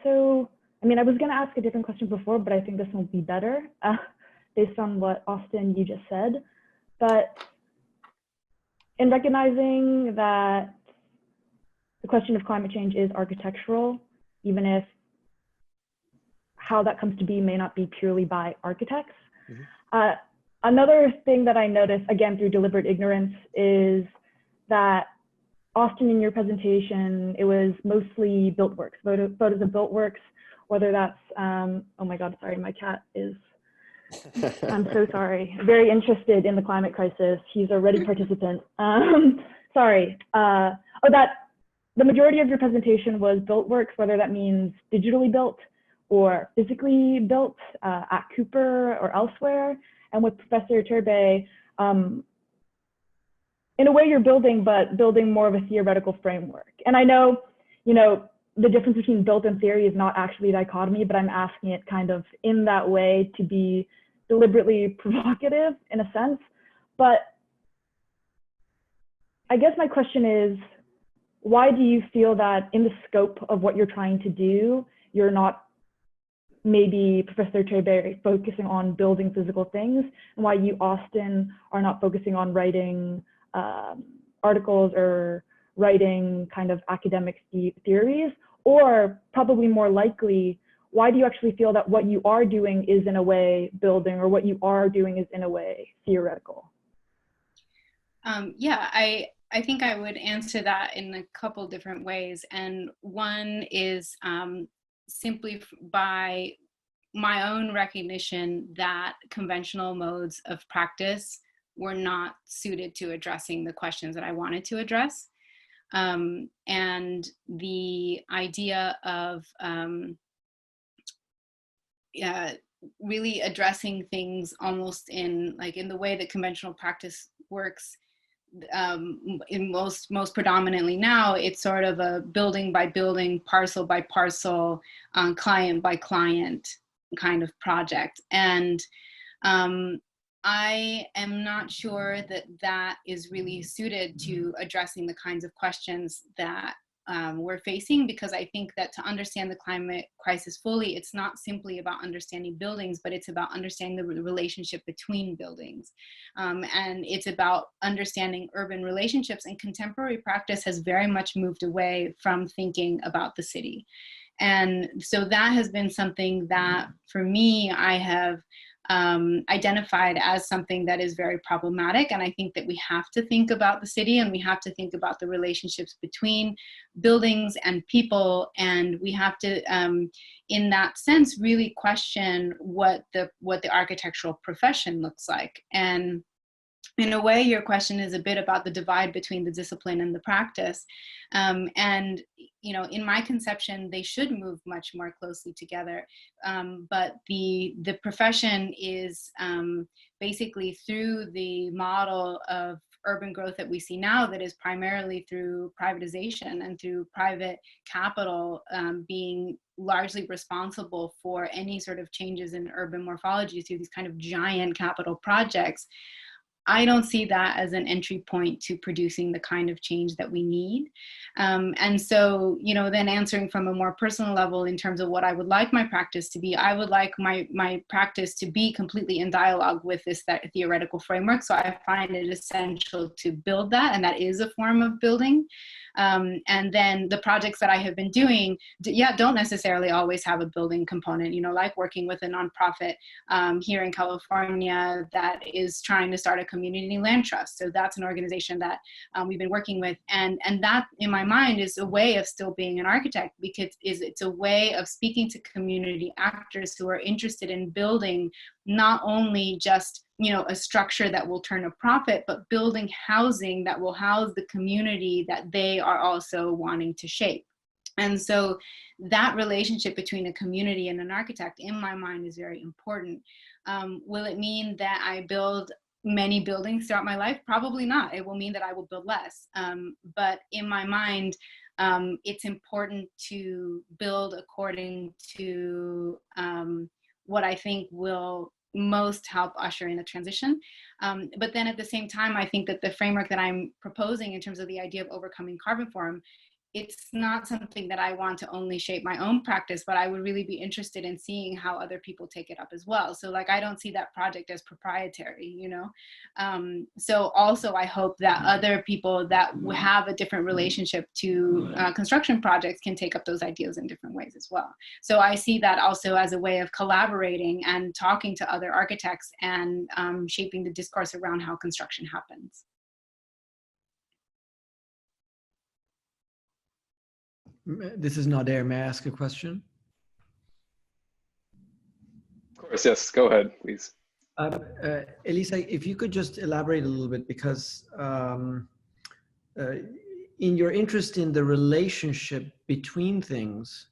So, I mean, I was going to ask a different question before, but I think this will be better based on what, Austin, you just said. But in recognizing that the question of climate change is architectural, even if how that comes to be may not be purely by architects. Mm-hmm. Another thing that I noticed, again, through deliberate ignorance, is that Austin, in your presentation, it was mostly built works, photos of built works, whether that's, oh my God, sorry, my cat is, I'm so sorry, very interested in the climate crisis. He's a ready participant. Sorry. That the majority of your presentation was built works, whether that means digitally built or physically built at Cooper or elsewhere. And with Professor Iturbe, in a way you're building, but building more of a theoretical framework. And I know, the difference between built and theory is not actually a dichotomy, but I'm asking it kind of in that way to be deliberately provocative in a sense. But I guess my question is, why do you feel that in the scope of what you're trying to do, you're not maybe Professor Iturbe focusing on building physical things, and why you, Austin, are not focusing on writing articles or writing kind of academic theories? Or probably more likely, why do you actually feel that what you are doing is in a way building, or what you are doing is in a way theoretical? Yeah, I think I would answer that in a couple different ways. And one is simply by my own recognition that conventional modes of practice were not suited to addressing the questions that I wanted to address. And the idea of really addressing things almost in the way that conventional practice works, in most predominantly now, it's sort of a building by building, parcel by parcel, client by client kind of project. And I am not sure that that is really suited to addressing the kinds of questions that we're facing, because I think that to understand the climate crisis fully, it's not simply about understanding buildings, but it's about understanding the relationship between buildings. And it's about understanding urban relationships, and contemporary practice has very much moved away from thinking about the city. And so that has been something that, for me, I have identified as something that is very problematic. And I think that we have to think about the city, and we have to think about the relationships between buildings and people. And we have to, in that sense, really question what the architectural profession looks like. And in a way, your question is a bit about the divide between the discipline and the practice. And, you know, in my conception, they should move much more closely together. But the profession is basically, through the model of urban growth that we see now, that is primarily through privatization and through private capital being largely responsible for any sort of changes in urban morphology through these kind of giant capital projects. I don't see that as an entry point to producing the kind of change that we need. And so, you know, then answering from a more personal level in terms of what I would like my practice to be, I would like my practice to be completely in dialogue with this theoretical framework. So I find it essential to build that, and that is a form of building. And then the projects that I have been doing, don't necessarily always have a building component, you know, like working with a nonprofit here in California that is trying to start a community land trust. So that's an organization that we've been working with. And that, in my mind, is a way of still being an architect, because it's a way of speaking to community actors who are interested in building not only just, you know, a structure that will turn a profit, but building housing that will house the community that they are also wanting to shape. And so that relationship between a community and an architect, in my mind, is very important. Will it mean that I build many buildings throughout my life? Probably not. It will mean that I will build less. But in my mind, it's important to build according to what I think will most help usher in a transition. But then at the same time, I think that the framework that I'm proposing in terms of the idea of overcoming carbon form, it's not something that I want to only shape my own practice, but I would really be interested in seeing how other people take it up as well. So like, I don't see that project as proprietary, you know? So also I hope that other people that have a different relationship to construction projects can take up those ideas in different ways as well. So I see that also as a way of collaborating and talking to other architects and shaping the discourse around how construction happens. This is Nader. May I ask a question? Of course, yes. Go ahead, please. Elisa, if you could just elaborate a little bit, because in your interest in the relationship between things,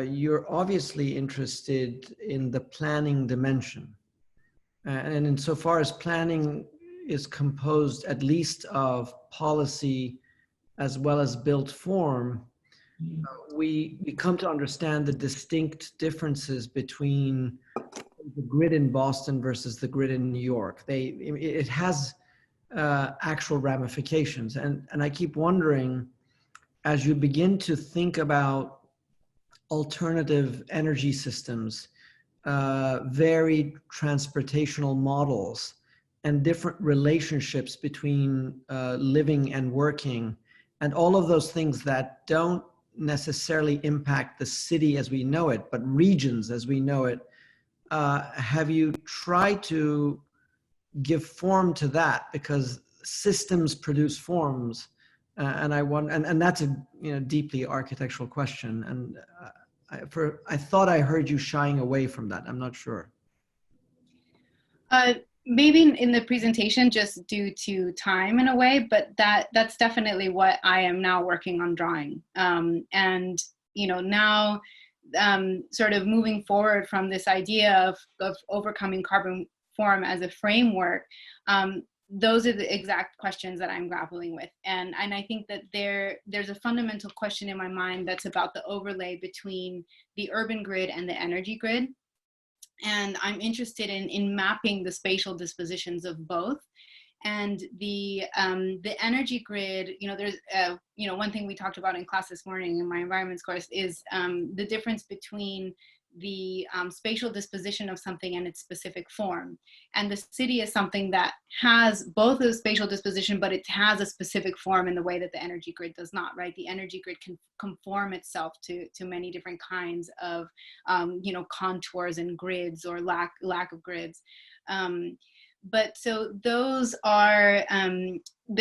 you're obviously interested in the planning dimension. And insofar as planning is composed at least of policy as well as built form, we come to understand the distinct differences between the grid in Boston versus the grid in New York. It has actual ramifications. And I keep wondering, as you begin to think about alternative energy systems, varied transportational models, and different relationships between living and working, and all of those things that don't necessarily impact the city as we know it, but regions as we know it. Have you tried to give form to that? Because systems produce forms, and I want, and that's a deeply architectural question. And I thought I heard you shying away from that. I'm not sure. Maybe in the presentation, just due to time in a way, but that's definitely what I am now working on drawing. And now sort of moving forward from this idea of overcoming carbon form as a framework, those are the exact questions that I'm grappling with. And I think that there's a fundamental question in my mind that's about the overlay between the urban grid and the energy grid. And I'm interested in mapping the spatial dispositions of both. And the energy grid, there's, one thing we talked about in class this morning in my environments course is the difference between the spatial disposition of something and its specific form. And the city is something that has both a spatial disposition, but it has a specific form in the way that the energy grid does not, right? The energy grid can conform itself to many different kinds of, contours and grids or lack of grids. But so those are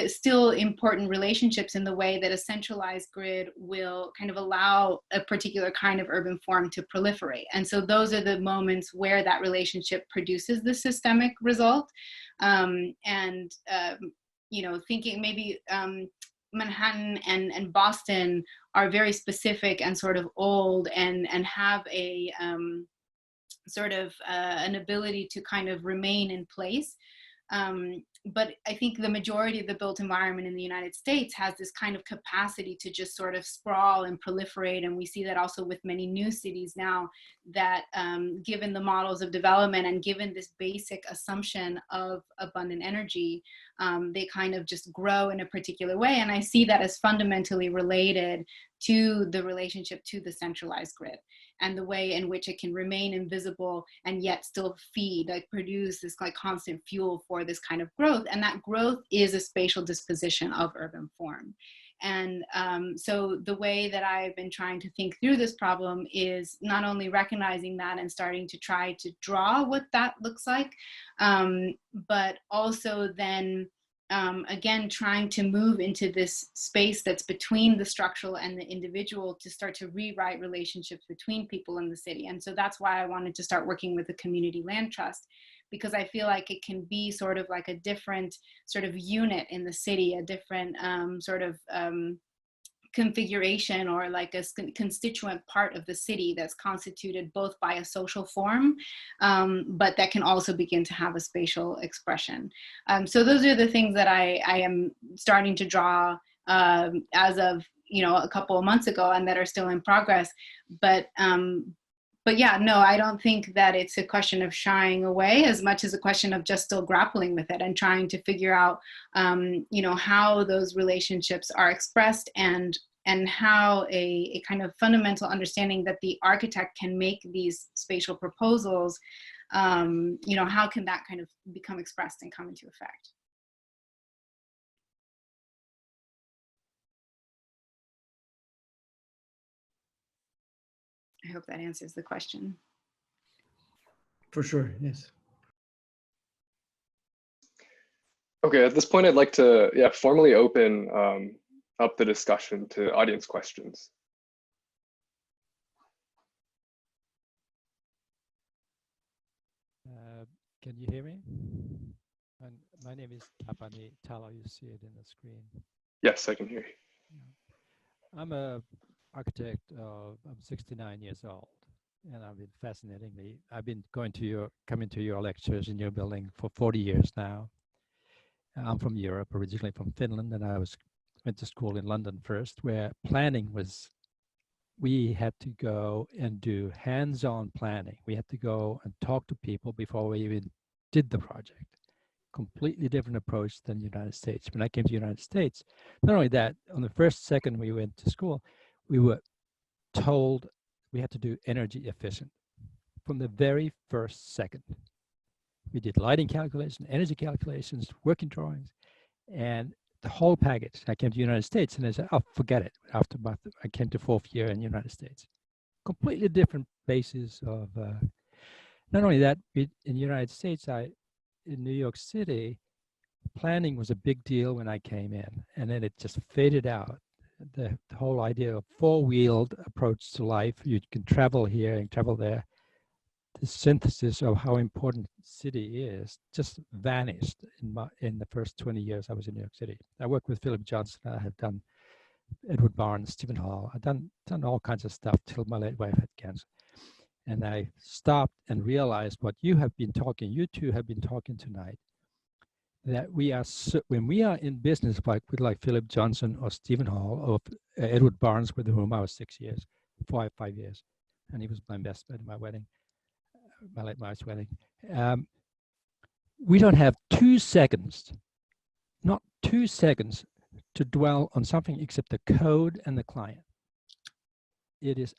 still important relationships in the way that a centralized grid will kind of allow a particular kind of urban form to proliferate. And so those are the moments where that relationship produces the systemic result. Thinking maybe Manhattan and Boston are very specific and sort of old and have a an ability to kind of remain in place. But I think the majority of the built environment in the United States has this kind of capacity to just sort of sprawl and proliferate. And we see that also with many new cities now that given the models of development and given this basic assumption of abundant energy, they kind of just grow in a particular way. And I see that as fundamentally related to the relationship to the centralized grid and the way in which it can remain invisible and yet still produce this like constant fuel for this kind of growth. And that growth is a spatial disposition of urban form. And so the way that I've been trying to think through this problem is not only recognizing that and starting to try to draw what that looks like, but also then again, trying to move into this space that's between the structural and the individual to start to rewrite relationships between people in the city. And so that's why I wanted to start working with the Community Land Trust, because I feel like it can be sort of like a different sort of unit in the city, a different configuration or like a constituent part of the city that's constituted both by a social form, but that can also begin to have a spatial expression. So those are the things that I am starting to draw as of, a couple of months ago and that are still in progress. But yeah, no, I don't think that it's a question of shying away as much as a question of just still grappling with it and trying to figure out, how those relationships are expressed and how a kind of fundamental understanding that the architect can make these spatial proposals, how can that kind of become expressed and come into effect? I hope that answers the question. For sure, yes. Okay, at this point, I'd like to formally open up the discussion to audience questions. Can you hear me? And my name is Tapani Tala, you see it in the screen. Yes, I can hear you. I'm an architect, I'm 69 years old, and I've been coming to your lectures in your building for 40 years now. I'm from Europe, originally from Finland, and I went to school in London first, where planning was, we had to go and do hands-on planning. We had to go and talk to people before we even did the project. Completely different approach than the United States. When I came to the United States, not only that, on the first second we went to school, we were told we had to do energy efficient from the very first second. We did lighting calculation, energy calculations, working drawings, and the whole package. I came to the United States and I said, oh, forget it. After I came to fourth year in the United States. Completely different basis of, not only that, in the United States, in New York City, planning was a big deal when I came in, and then it just faded out. The whole idea of four-wheeled approach to life, you can travel here and travel there. The synthesis of how important city is just vanished in the first 20 years I was in New York City. I worked with Philip Johnson. I have done Edward Barnes, Stephen Hall. I've done all kinds of stuff till my late wife had cancer. And I stopped and realized what you two have been talking tonight, that when we are in business with like Philip Johnson or Stephen Hall or Edward Barnes, with whom I was 5 years, and he was my best man at my wedding. my sweating. We don't have 2 seconds, not 2 seconds, to dwell on something except the code and the client. It is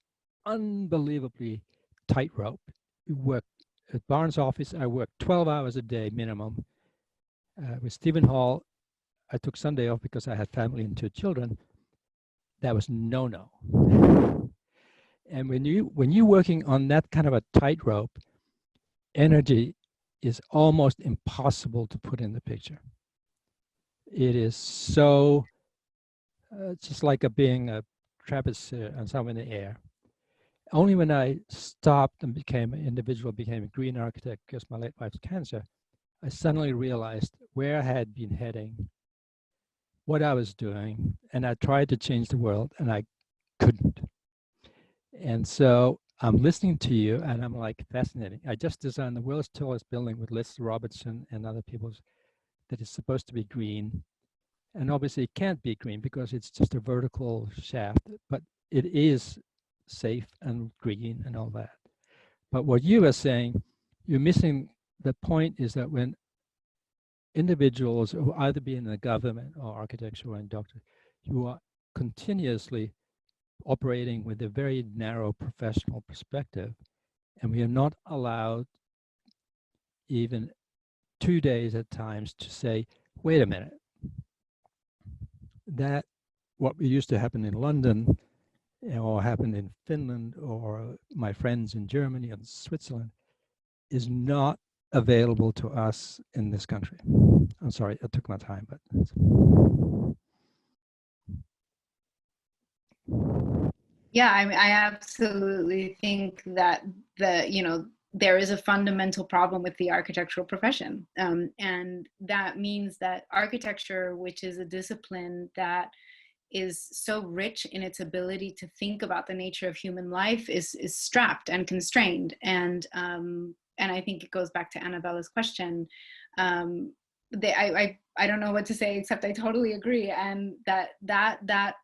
unbelievably tightrope. We work at Barnes' office. I work 12 hours a day minimum. With Stephen Hall, I took Sunday off because I had family and 2 children. That was no. And when you're working on that kind of a tightrope, energy is almost impossible to put in the picture. It is so just like being a Trappist and somewhere in the air. Only when I stopped and became a green architect because my late wife's cancer, I suddenly realized where I had been heading, what I was doing, and I tried to change the world and I couldn't. And so I'm listening to you and I'm like, fascinating. I just designed the world's tallest building with Liz Robertson and other people that is supposed to be green. And obviously it can't be green because it's just a vertical shaft, but it is safe and green and all that. But what you are saying, you're missing the point is that when individuals who either be in the government or architecture or in doctor, you are continuously operating with a very narrow professional perspective, and we are not allowed even 2 days at times to say, wait a minute, that what used to happen in London or happened in Finland or my friends in Germany and Switzerland is not available to us in this country. I'm sorry, I took my time, but. Yeah, I mean, I absolutely think that there is a fundamental problem with the architectural profession. And that means that architecture, which is a discipline that is so rich in its ability to think about the nature of human life, is strapped and constrained. And I think it goes back to Annabella's question. I don't know what to say except I totally agree. And that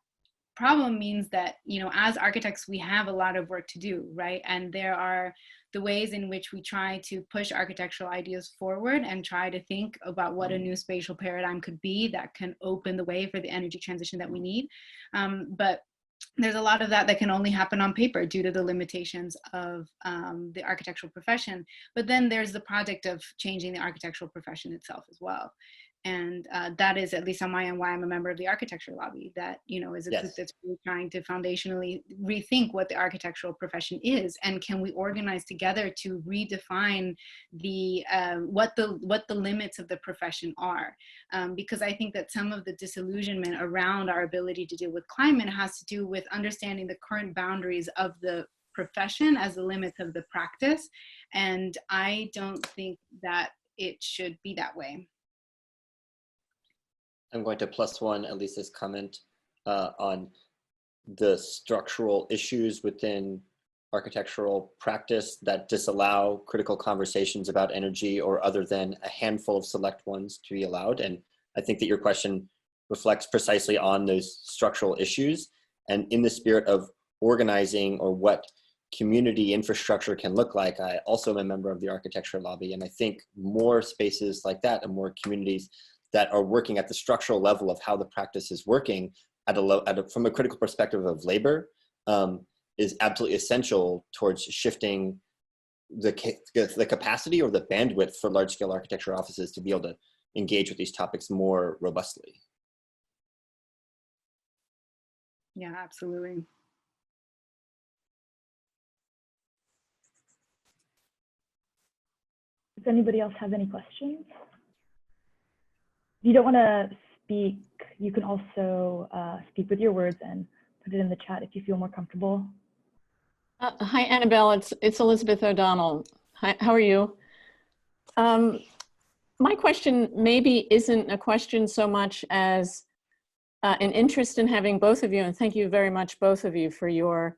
problem means that, as architects, we have a lot of work to do, right? And there are the ways in which we try to push architectural ideas forward and try to think about what a new spatial paradigm could be that can open the way for the energy transition that we need. But there's a lot of that can only happen on paper due to the limitations of the architectural profession. But then there's the project of changing the architectural profession itself as well. And that is, at least on my end, why I'm a member of the architecture lobby, that, is a group that's really trying to foundationally rethink what the architectural profession is, and can we organize together to redefine the what the limits of the profession are. Because I think that some of the disillusionment around our ability to deal with climate has to do with understanding the current boundaries of the profession as the limits of the practice. And I don't think that it should be that way. I'm going to +1 Elisa's comment on the structural issues within architectural practice that disallow critical conversations about energy or other than a handful of select ones to be allowed. And I think that your question reflects precisely on those structural issues. And in the spirit of organizing or what community infrastructure can look like, I also am a member of the architecture lobby. And I think more spaces like that and more communities that are working at the structural level of how the practice is working from a critical perspective of labor is absolutely essential towards shifting the capacity or the bandwidth for large-scale architecture offices to be able to engage with these topics more robustly. Yeah, absolutely. Does anybody else have any questions? If you don't want to speak, you can also speak with your words and put it in the chat if you feel more comfortable. Hi, Annabelle. It's Elizabeth O'Donnell. Hi, how are you? My question maybe isn't a question so much as an interest in having both of you, and thank you very much, both of you, for your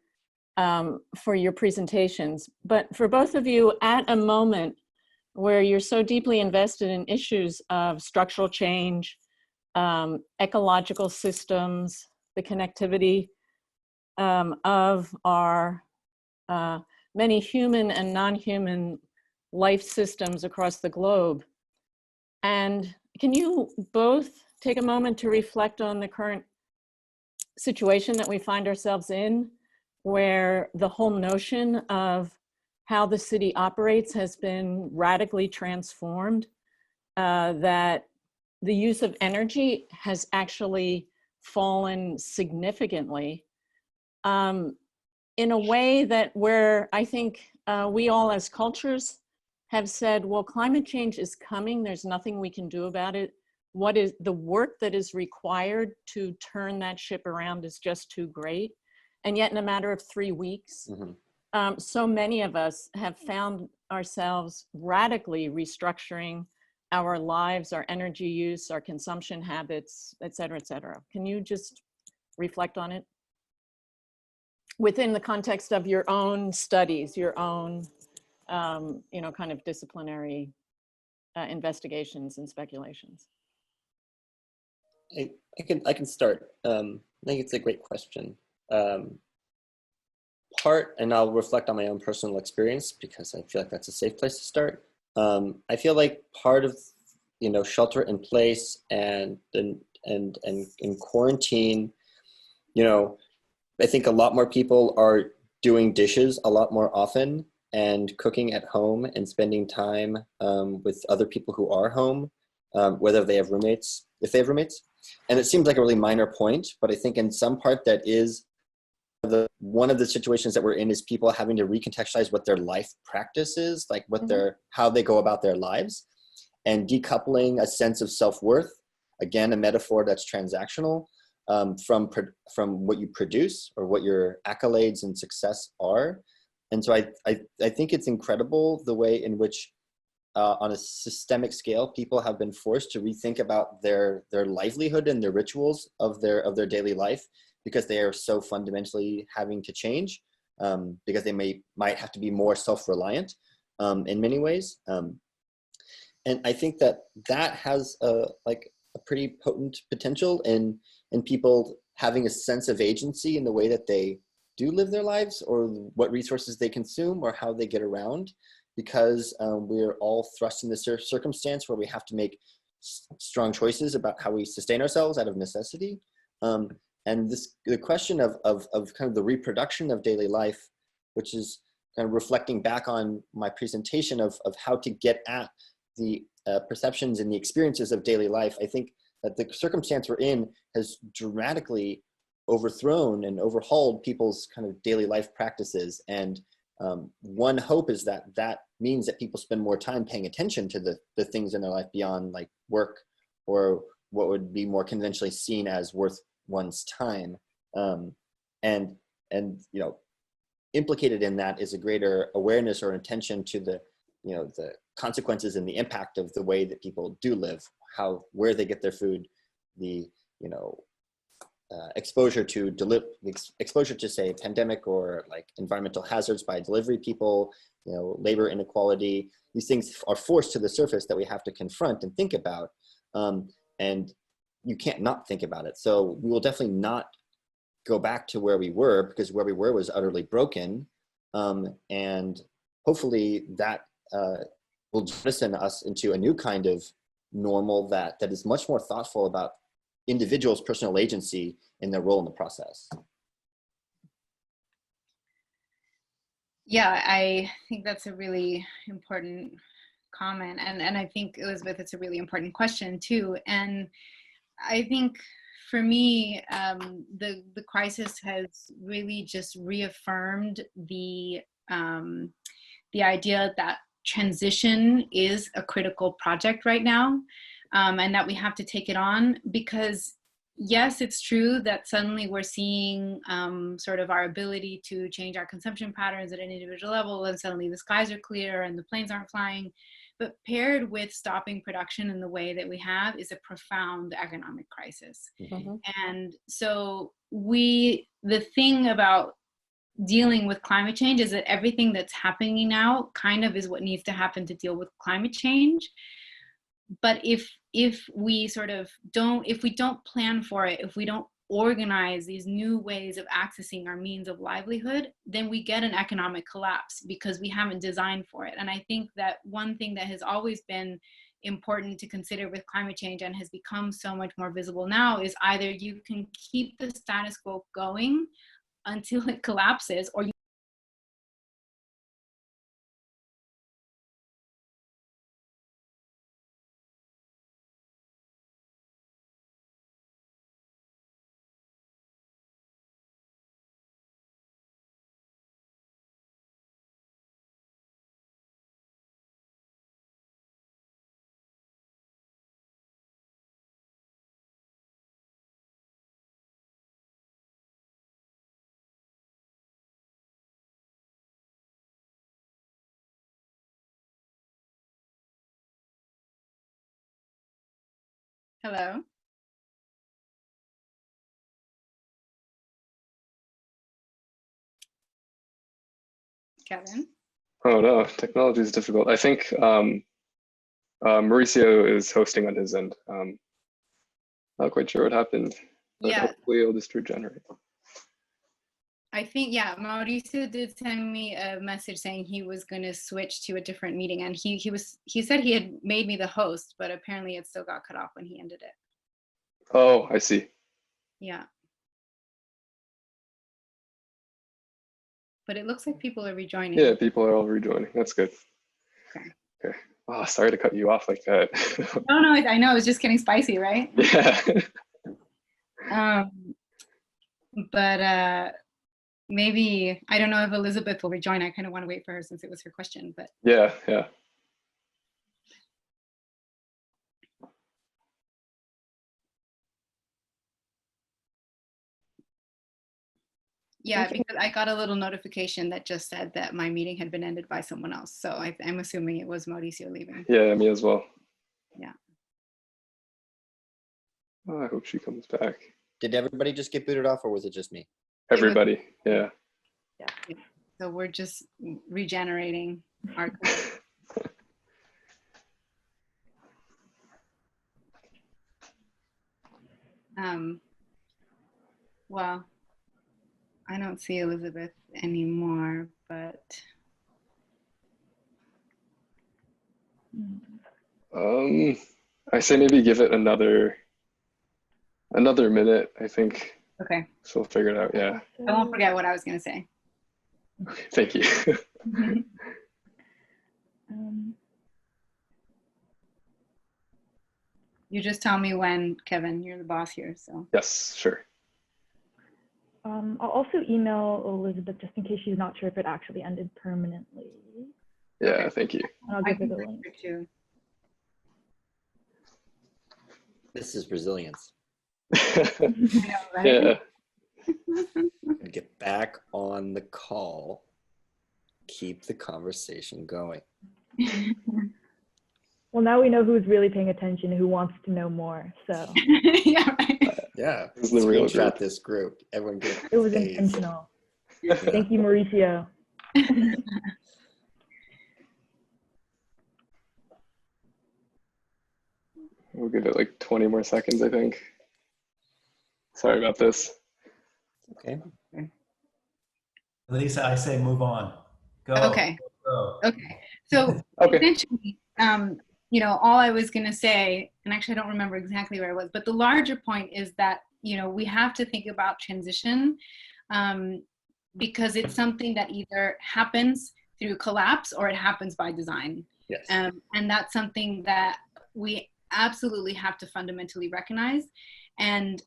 presentations. But for both of you, at a moment where you're so deeply invested in issues of structural change, ecological systems, the connectivity of our many human and non-human life systems across the globe. And can you both take a moment to reflect on the current situation that we find ourselves in, where the whole notion of how the city operates has been radically transformed, that the use of energy has actually fallen significantly, in a way that where I think we all as cultures have said, well, climate change is coming, there's nothing we can do about it. What is the work that is required to turn that ship around is just too great. And yet in a matter of 3 weeks, so many of us have found ourselves radically restructuring our lives, our energy use, our consumption habits, et cetera, et cetera. Can you just reflect on it? Within the context of your own studies, your own, you know, kind of disciplinary investigations and speculations. I can start. I think it's a great question. And I'll reflect on my own personal experience because I feel like that's a safe place to start. I feel like part of, you know, shelter in place and in quarantine, you know, I think a lot more people are doing dishes a lot more often and cooking at home and spending time with other people who are home, whether they have roommates, if they have roommates. And it seems like a really minor point, but I think in some part that is one of the situations that we're in is people having to recontextualize what their life practice is, like what how they go about their lives, and decoupling a sense of self-worth, again, a metaphor that's transactional, from what you produce or what your accolades and success are. And so I think it's incredible the way in which on a systemic scale, people have been forced to rethink about their livelihood and their rituals of their daily life, because they are so fundamentally having to change, because they might have to be more self-reliant in many ways. And I think that has a pretty potent potential in people having a sense of agency in the way that they do live their lives, or what resources they consume, or how they get around, because we're all thrust in this circumstance where we have to make strong choices about how we sustain ourselves out of necessity. And the question of kind of the reproduction of daily life, which is kind of reflecting back on my presentation of how to get at the perceptions and the experiences of daily life, I think that the circumstance we're in has dramatically overthrown and overhauled people's kind of daily life practices. And one hope is that means that people spend more time paying attention to the things in their life beyond like work, or what would be more conventionally seen as worth one's time. And you know, implicated in that is a greater awareness or attention to the consequences and the impact of the way that people do live, where they get their food, the exposure to say pandemic or like environmental hazards by delivery people, labor inequality. These things are forced to the surface that we have to confront and think about, and you can't not think about it. So we will definitely not go back to where we were, because where we were was utterly broken, and hopefully that will jettison us into a new kind of normal that is much more thoughtful about individuals' personal agency in their role in the process. Yeah, I think that's a really important comment. And I think, Elizabeth, it's a really important question too. And I think for me, the crisis has really just reaffirmed the idea that transition is a critical project right now, and that we have to take it on, because yes, it's true that suddenly we're seeing sort of our ability to change our consumption patterns at an individual level, and suddenly the skies are clear and the planes aren't flying. But paired with stopping production in the way that we have is a profound economic crisis. Mm-hmm. And so the thing about dealing with climate change is that everything that's happening now kind of is what needs to happen to deal with climate change. But if we don't plan for it, if we don't organize these new ways of accessing our means of livelihood, then we get an economic collapse because we haven't designed for it. And I think that one thing that has always been important to consider with climate change and has become so much more visible now is either you can keep the status quo going until it collapses, or you Hello? Kevin? Oh no, technology is difficult. I think Mauricio is hosting on his end. Not quite sure what happened, but Yeah, hopefully it'll just regenerate. I think, yeah, Mauricio did send me a message saying he was going to switch to a different meeting, and he said he had made me the host, but apparently it still got cut off when he ended it. Oh, I see. Yeah. But it looks like people are rejoining. Yeah, people are all rejoining. That's good. Okay. Okay. Oh, sorry to cut you off like that. Oh no, I know, it's just getting spicy, right? Yeah. But maybe, I don't know if Elizabeth will rejoin. I kind of want to wait for her since it was her question, but. Yeah, yeah. Yeah, because I got a little notification that just said that my meeting had been ended by someone else. So I'm assuming it was Mauricio leaving. Yeah, me as well. Yeah. Oh, I hope she comes back. Did everybody just get booted off, or was it just me? Everybody, yeah. Yeah. So we're just regenerating our. Well, I don't see Elizabeth anymore, but. I say maybe give it another minute, I think. Okay. So we'll figure it out, yeah. I won't forget what I was going to say. Okay, thank you. You just tell me when, Kevin, you're the boss here, so. Yes, sure. I'll also email Elizabeth just in case she's not sure if it actually ended permanently. Yeah, Okay. thank you. And I'll give her the link. Too. This is resilience. I know, right? Yeah. Get back on the call. Keep the conversation going. Well, now we know who's really paying attention, who wants to know more. So Yeah, right. Yeah, This is the real screenshot group. this group. Everyone get it was A's. intentional. Thank you, Mauricio. We'll give it like 20 more seconds, I think. Sorry about this. Okay. Elisa, I say move on. Go. Okay. Go. Okay. So Okay. essentially, you know, all I was going to say, and actually I don't remember exactly where I was, but the larger point is that, you know, we have to think about transition because it's something that either happens through collapse or it happens by design. Yes. And that's something that we absolutely have to fundamentally recognize. And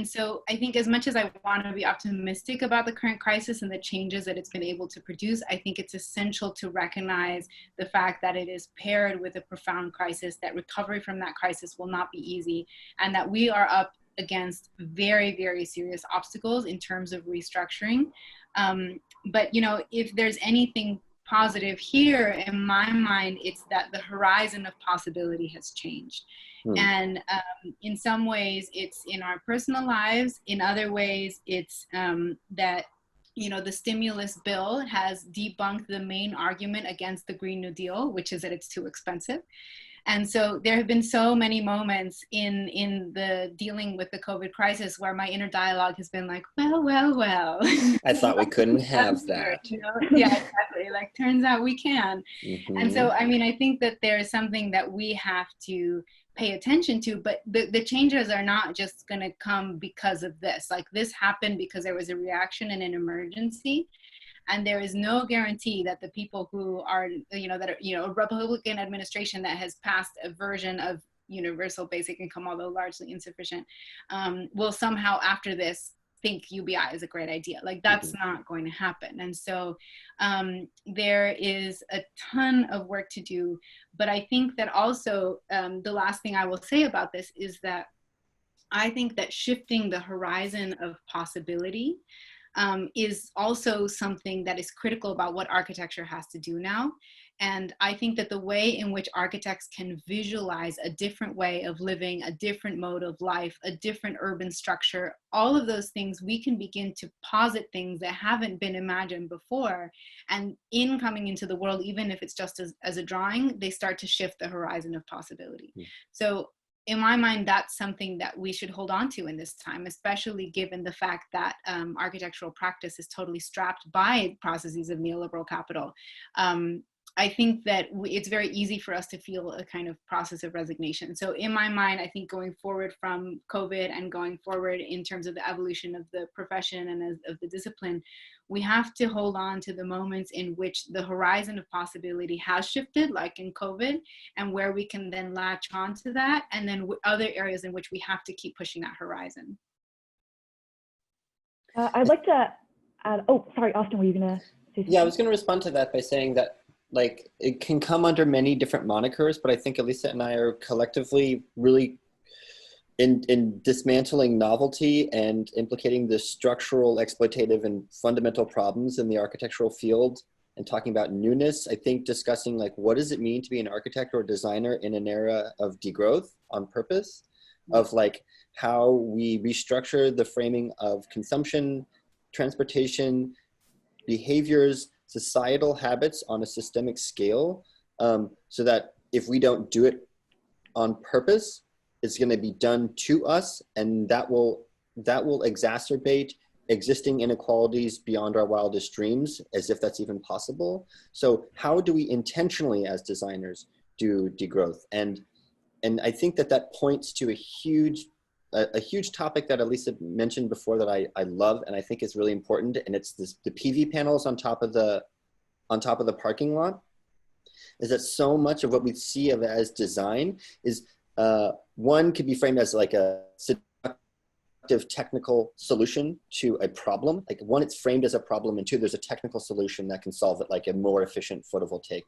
so I think as much as I want to be optimistic about the current crisis and the changes that it's been able to produce, I think it's essential to recognize the fact that it is paired with a profound crisis, that recovery from that crisis will not be easy, and that we are up against very, very serious obstacles in terms of restructuring. But, you know, if there's anything positive here, in my mind, it's that the horizon of possibility has changed. And in some ways, it's in our personal lives. In other ways, it's that, you know, the stimulus bill has debunked the main argument against the Green New Deal, which is that it's too expensive. And so there have been so many moments in the dealing with the COVID crisis where my inner dialogue has been like, well. I thought we couldn't have that. You know? Yeah, exactly. Like, turns out we can. Mm-hmm. And so, I mean, I think that there's something that we have to pay attention to, but the changes are not just going to come because of this. Like, this happened because there was a reaction and an emergency. And there is no guarantee that the people who are, a Republican administration that has passed a version of universal basic income, although largely insufficient, will somehow after this think UBI is a great idea. Like, that's not going to happen. And so there is a ton of work to do. But I think that also the last thing I will say about this is that I think that shifting the horizon of possibility is also something that is critical about what architecture has to do now. And I think that the way in which architects can visualize a different way of living, a different mode of life, a different urban structure, all of those things, we can begin to posit things that haven't been imagined before. And in coming into the world, even if it's just as a drawing, they start to shift the horizon of possibility. So in my mind, that's something that we should hold on to in this time, especially given the fact that architectural practice is totally strapped by processes of neoliberal capital. I think that it's very easy for us to feel a kind of process of resignation. So in my mind, I think going forward from COVID and going forward in terms of the evolution of the profession and of the discipline, we have to hold on to the moments in which the horizon of possibility has shifted, like in COVID, and where we can then latch on to that, and then other areas in which we have to keep pushing that horizon. I'd like to add, oh, sorry, Austin, were you gonna say something? Yeah, I was gonna respond to that by saying that, like, it can come under many different monikers, but I think Elisa and I are collectively really in dismantling novelty and implicating the structural, exploitative, and fundamental problems in the architectural field and talking about newness. I think discussing, like, what does it mean to be an architect or a designer in an era of degrowth on purpose, of like how we restructure the framing of consumption, transportation, behaviors, societal habits on a systemic scale, so that if we don't do it on purpose, it's going to be done to us, and that will exacerbate existing inequalities beyond our wildest dreams, as if that's even possible. So how do we intentionally as designers do degrowth? And I think that points to a huge topic that Elisa mentioned before that I love and I think is really important, and it's the PV panels on top of the parking lot. Is that so much of what we see of as design is one could be framed as like a seductive technical solution to a problem. Like, one, it's framed as a problem, and two, there's a technical solution that can solve it, like a more efficient photovoltaic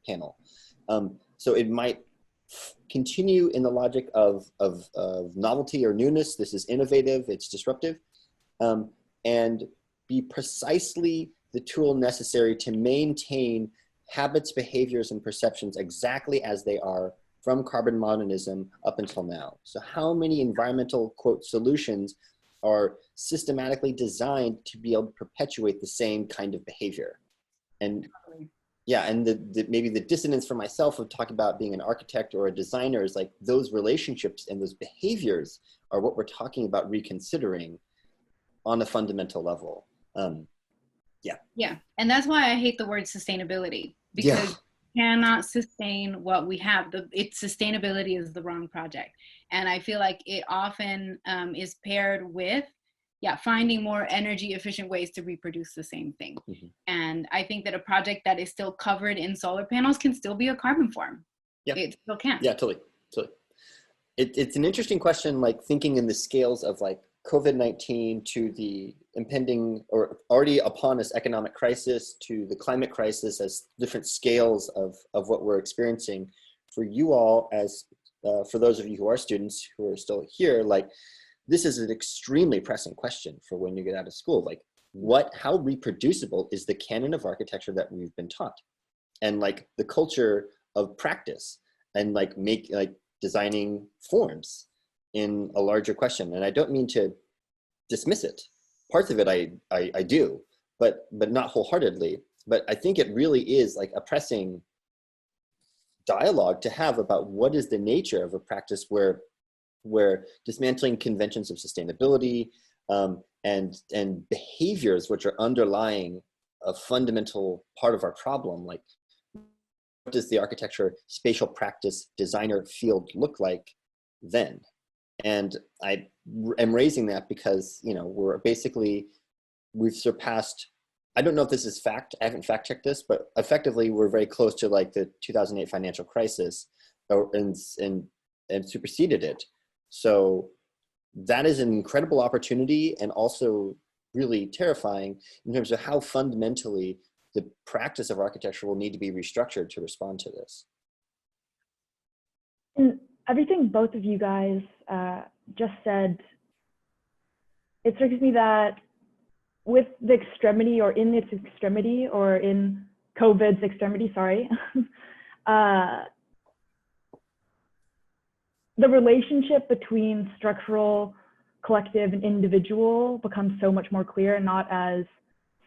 panel. So it might continue in the logic of novelty or newness. This is innovative, it's disruptive, and be precisely the tool necessary to maintain habits, behaviors, and perceptions exactly as they are from carbon modernism up until now. So how many environmental, quote, solutions are systematically designed to be able to perpetuate the same kind of behavior? And yeah, and maybe the dissonance for myself of talking about being an architect or a designer is like those relationships and those behaviors are what we're talking about reconsidering on a fundamental level. Yeah, and that's why I hate the word sustainability, because you cannot sustain what we have. Its sustainability is the wrong project, and I feel like it often is paired with finding more energy efficient ways to reproduce the same thing. And I think that a project that is still covered in solar panels can still be a carbon form. It still can. Yeah, totally. It's an interesting question, like thinking in the scales of like COVID-19 to the impending or already upon us economic crisis to the climate crisis as different scales of what we're experiencing. For you all, as for those of you who are students who are still here, like, this is an extremely pressing question for when you get out of school. Like, how reproducible is the canon of architecture that we've been taught? And like the culture of practice and like designing forms in a larger question. And I don't mean to dismiss it. Parts of it I do, but not wholeheartedly. But I think it really is like a pressing dialogue to have about what is the nature of a practice where dismantling conventions of sustainability and behaviors which are underlying a fundamental part of our problem, like what does the architecture spatial practice designer field look like then? And I am raising that because, you know, we've surpassed, I don't know if this is fact, I haven't fact checked this, but effectively we're very close to like the 2008 financial crisis and superseded it. So that is an incredible opportunity and also really terrifying in terms of how fundamentally the practice of architecture will need to be restructured to respond to this. And everything both of you guys just said, it strikes me that with the extremity or in its extremity or in COVID's extremity, sorry, the relationship between structural, collective, and individual becomes so much more clear, not as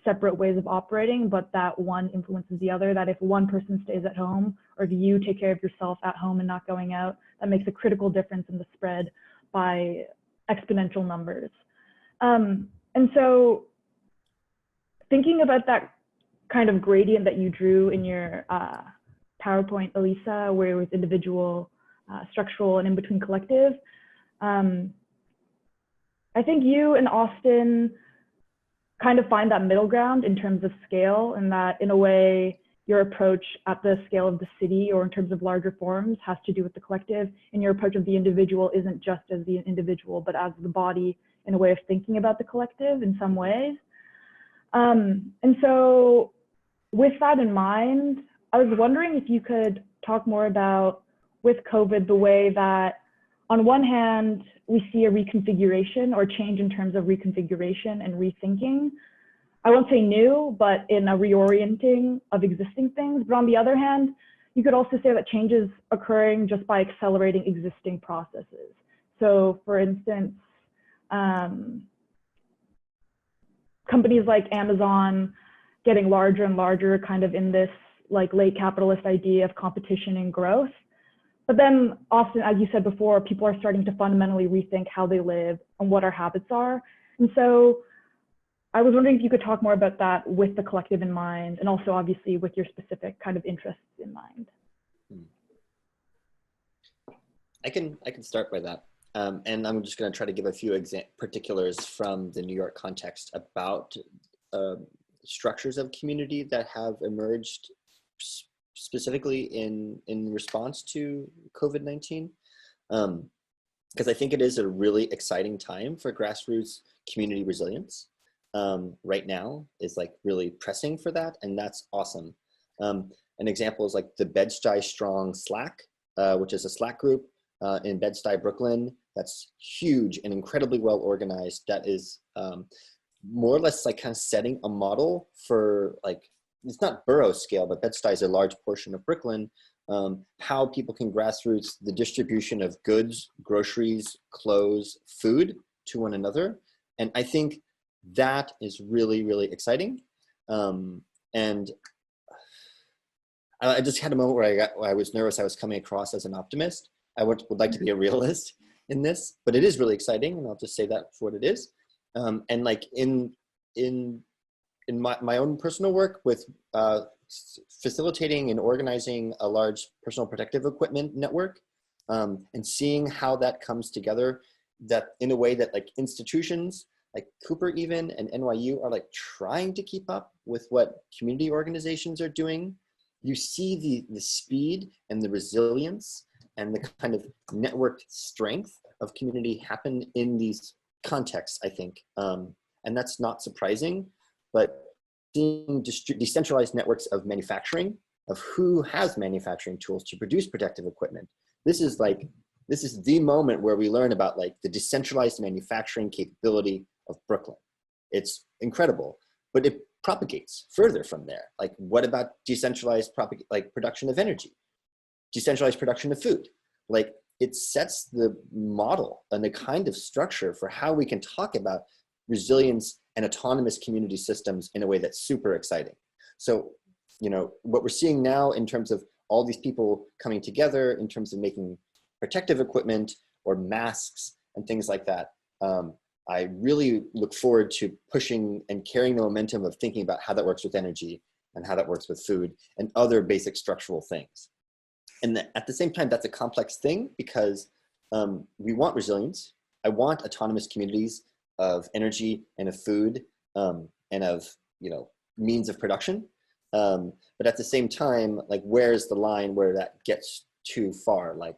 separate ways of operating, but that one influences the other, that if one person stays at home, or if you take care of yourself at home and not going out, that makes a critical difference in the spread by exponential numbers. And so thinking about that kind of gradient that you drew in your PowerPoint, Elisa, where it was individual, structural, and in between collective, I think you and Austin kind of find that middle ground in terms of scale, and that in a way your approach at the scale of the city or in terms of larger forms has to do with the collective, and your approach of the individual isn't just as the individual but as the body in a way of thinking about the collective in some ways. And so with that in mind, I was wondering if you could talk more about, with COVID, the way that on one hand, we see a reconfiguration or change in terms of reconfiguration and rethinking. I won't say new, but in a reorienting of existing things. But on the other hand, you could also say that change is occurring just by accelerating existing processes. So for instance, companies like Amazon getting larger and larger kind of in this like late capitalist idea of competition and growth. But then, Austin, as you said before, people are starting to fundamentally rethink how they live and what our habits are. And so I was wondering if you could talk more about that with the collective in mind, and also obviously with your specific kind of interests in mind. I can start by that. And I'm just going to try to give a few particulars from the New York context about structures of community that have emerged specifically in response to COVID-19. Because I think it is a really exciting time for grassroots community resilience. Right now is like really pressing for that, and that's awesome. An example is like the Bed-Stuy Strong Slack, which is a Slack group in Bed-Stuy, Brooklyn. That's huge and incredibly well organized. That is more or less like kind of setting a model for like, it's not borough scale, but Bed-Stuy is a large portion of Brooklyn, how people can grassroots the distribution of goods, groceries, clothes, food to one another. And I think that is really, really exciting. And I just had a moment where I was nervous I was coming across as an optimist. I would like to be a realist in this, but it is really exciting, and I'll just say that for what it is. And like in my own personal work with facilitating and organizing a large personal protective equipment network, and seeing how that comes together, that in a way that like institutions like Cooper even and NYU are like trying to keep up with what community organizations are doing. You see the speed and the resilience and the kind of networked strength of community happen in these contexts, I think. And that's not surprising, but seeing decentralized networks of manufacturing, of who has manufacturing tools to produce protective equipment. This is the moment where we learn about like the decentralized manufacturing capability of Brooklyn. It's incredible, but it propagates further from there. Like what about decentralized production of energy, decentralized production of food? Like it sets the model and the kind of structure for how we can talk about resilience and autonomous community systems in a way that's super exciting. So, you know, what we're seeing now in terms of all these people coming together in terms of making protective equipment or masks and things like that. I really look forward to pushing and carrying the momentum of thinking about how that works with energy and how that works with food and other basic structural things. And at the same time, that's a complex thing because we want resilience. I want autonomous communities of energy and of food and of, means of production. But at the same time, like, where's the line where that gets too far? Like,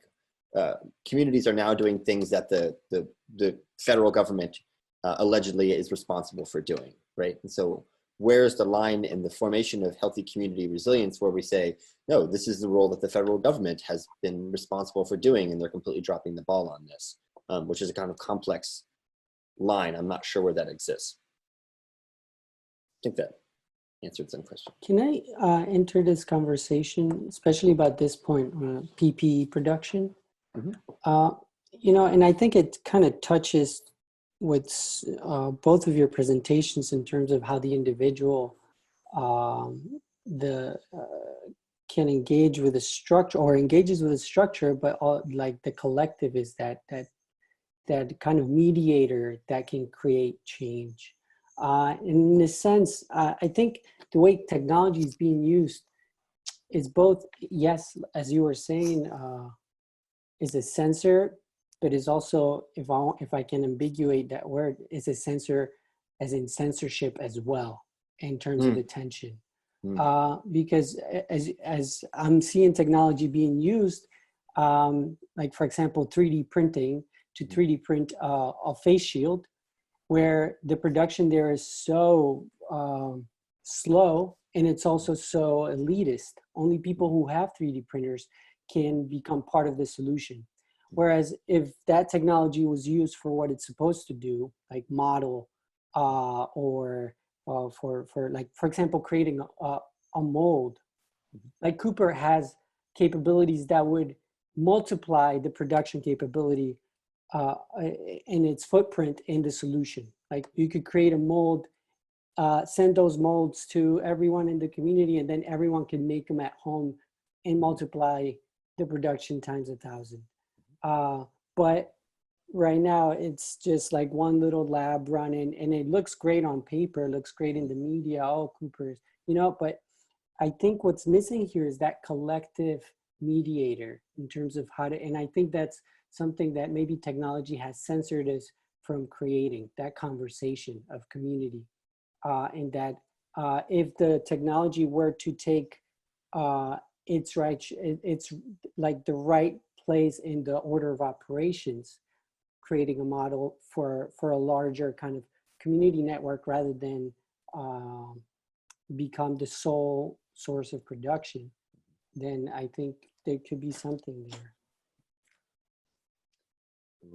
communities are now doing things that the federal government allegedly is responsible for doing, right? And so where's the line in the formation of healthy community resilience where we say, no, this is the role that the federal government has been responsible for doing, and they're completely dropping the ball on this, which is a kind of complex line. I'm not sure where that exists. I think that answered some questions. Can I enter this conversation, especially about this point, PPE production? Mm-hmm. And I think it kind of touches with both of your presentations in terms of how the individual can engage with a structure or engages with a structure, but like the collective is that kind of mediator that can create change. In a sense, I think the way technology is being used is both, yes, as you were saying, is a sensor, but is also, if I can ambiguate that word, is a sensor as in censorship as well in terms of attention. Because as I'm seeing technology being used, like for example, 3D printing to 3D print a face shield, where the production there is so slow, and it's also so elitist. Only people who have 3D printers can become part of the solution. Whereas if that technology was used for what it's supposed to do, like model or for like, for example, creating a mold, like Cooper has capabilities that would multiply the production capability in its footprint in the solution. Like you could create a mold, send those molds to everyone in the community, and then everyone can make them at home and multiply the production times 1,000. But right now it's just like one little lab running, and it looks great on paper, looks great in the media, oh, Cooper's, but I think what's missing here is that collective mediator in terms of how to, and I think that's something that maybe technology has censored us from creating, that conversation of community. And that if the technology were to take it's like the right place in the order of operations, creating a model for a larger kind of community network rather than become the sole source of production, then I think there could be something there.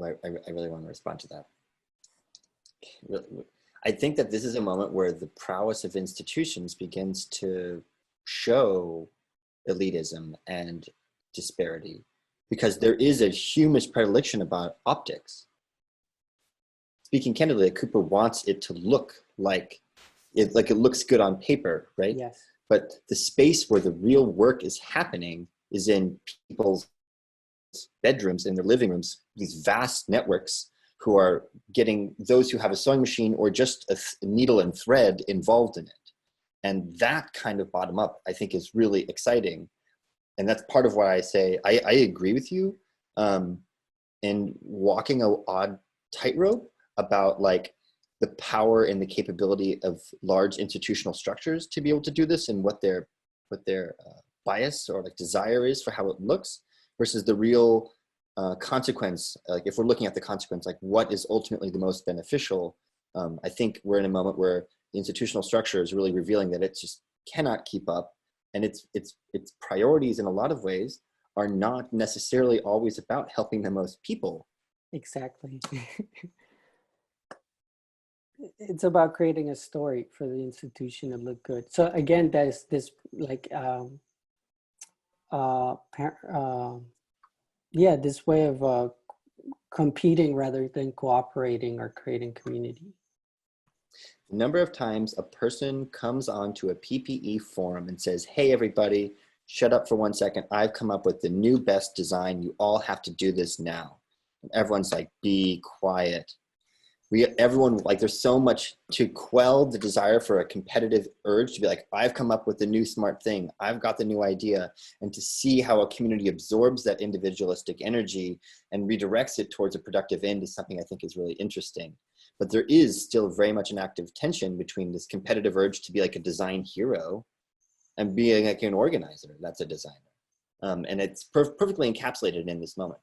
I really want to respond to that. I think that this is a moment where the prowess of institutions begins to show elitism and disparity, because there is a human predilection about optics. Speaking candidly, Cooper wants it to look like it looks good on paper, right? Yes. But the space where the real work is happening is in people's bedrooms, in their living rooms, these vast networks who are getting those who have a sewing machine or just a needle and thread involved in it. And that kind of bottom up, I think, is really exciting. And that's part of why I say, I agree with you in walking an odd tightrope about like the power and the capability of large institutional structures to be able to do this, and what their bias or like desire is for how it looks versus the real consequence. Like if we're looking at the consequence, like what is ultimately the most beneficial, I think we're in a moment where the institutional structure is really revealing that it just cannot keep up, and its priorities in a lot of ways are not necessarily always about helping the most people. Exactly. It's about creating a story for the institution to look good. So again, there's this like this way of competing rather than cooperating or creating community. The number of times a person comes onto a PPE forum and says, hey, everybody, shut up for 1 second. I've come up with the new best design. You all have to do this now. And everyone's like, be quiet. Everyone, like, there's so much to quell the desire for a competitive urge to be like, I've come up with the new smart thing. I've got the new idea. And to see how a community absorbs that individualistic energy and redirects it towards a productive end is something I think is really interesting. But there is still very much an active tension between this competitive urge to be like a design hero and being like an organizer that's a designer. And it's perfectly encapsulated in this moment.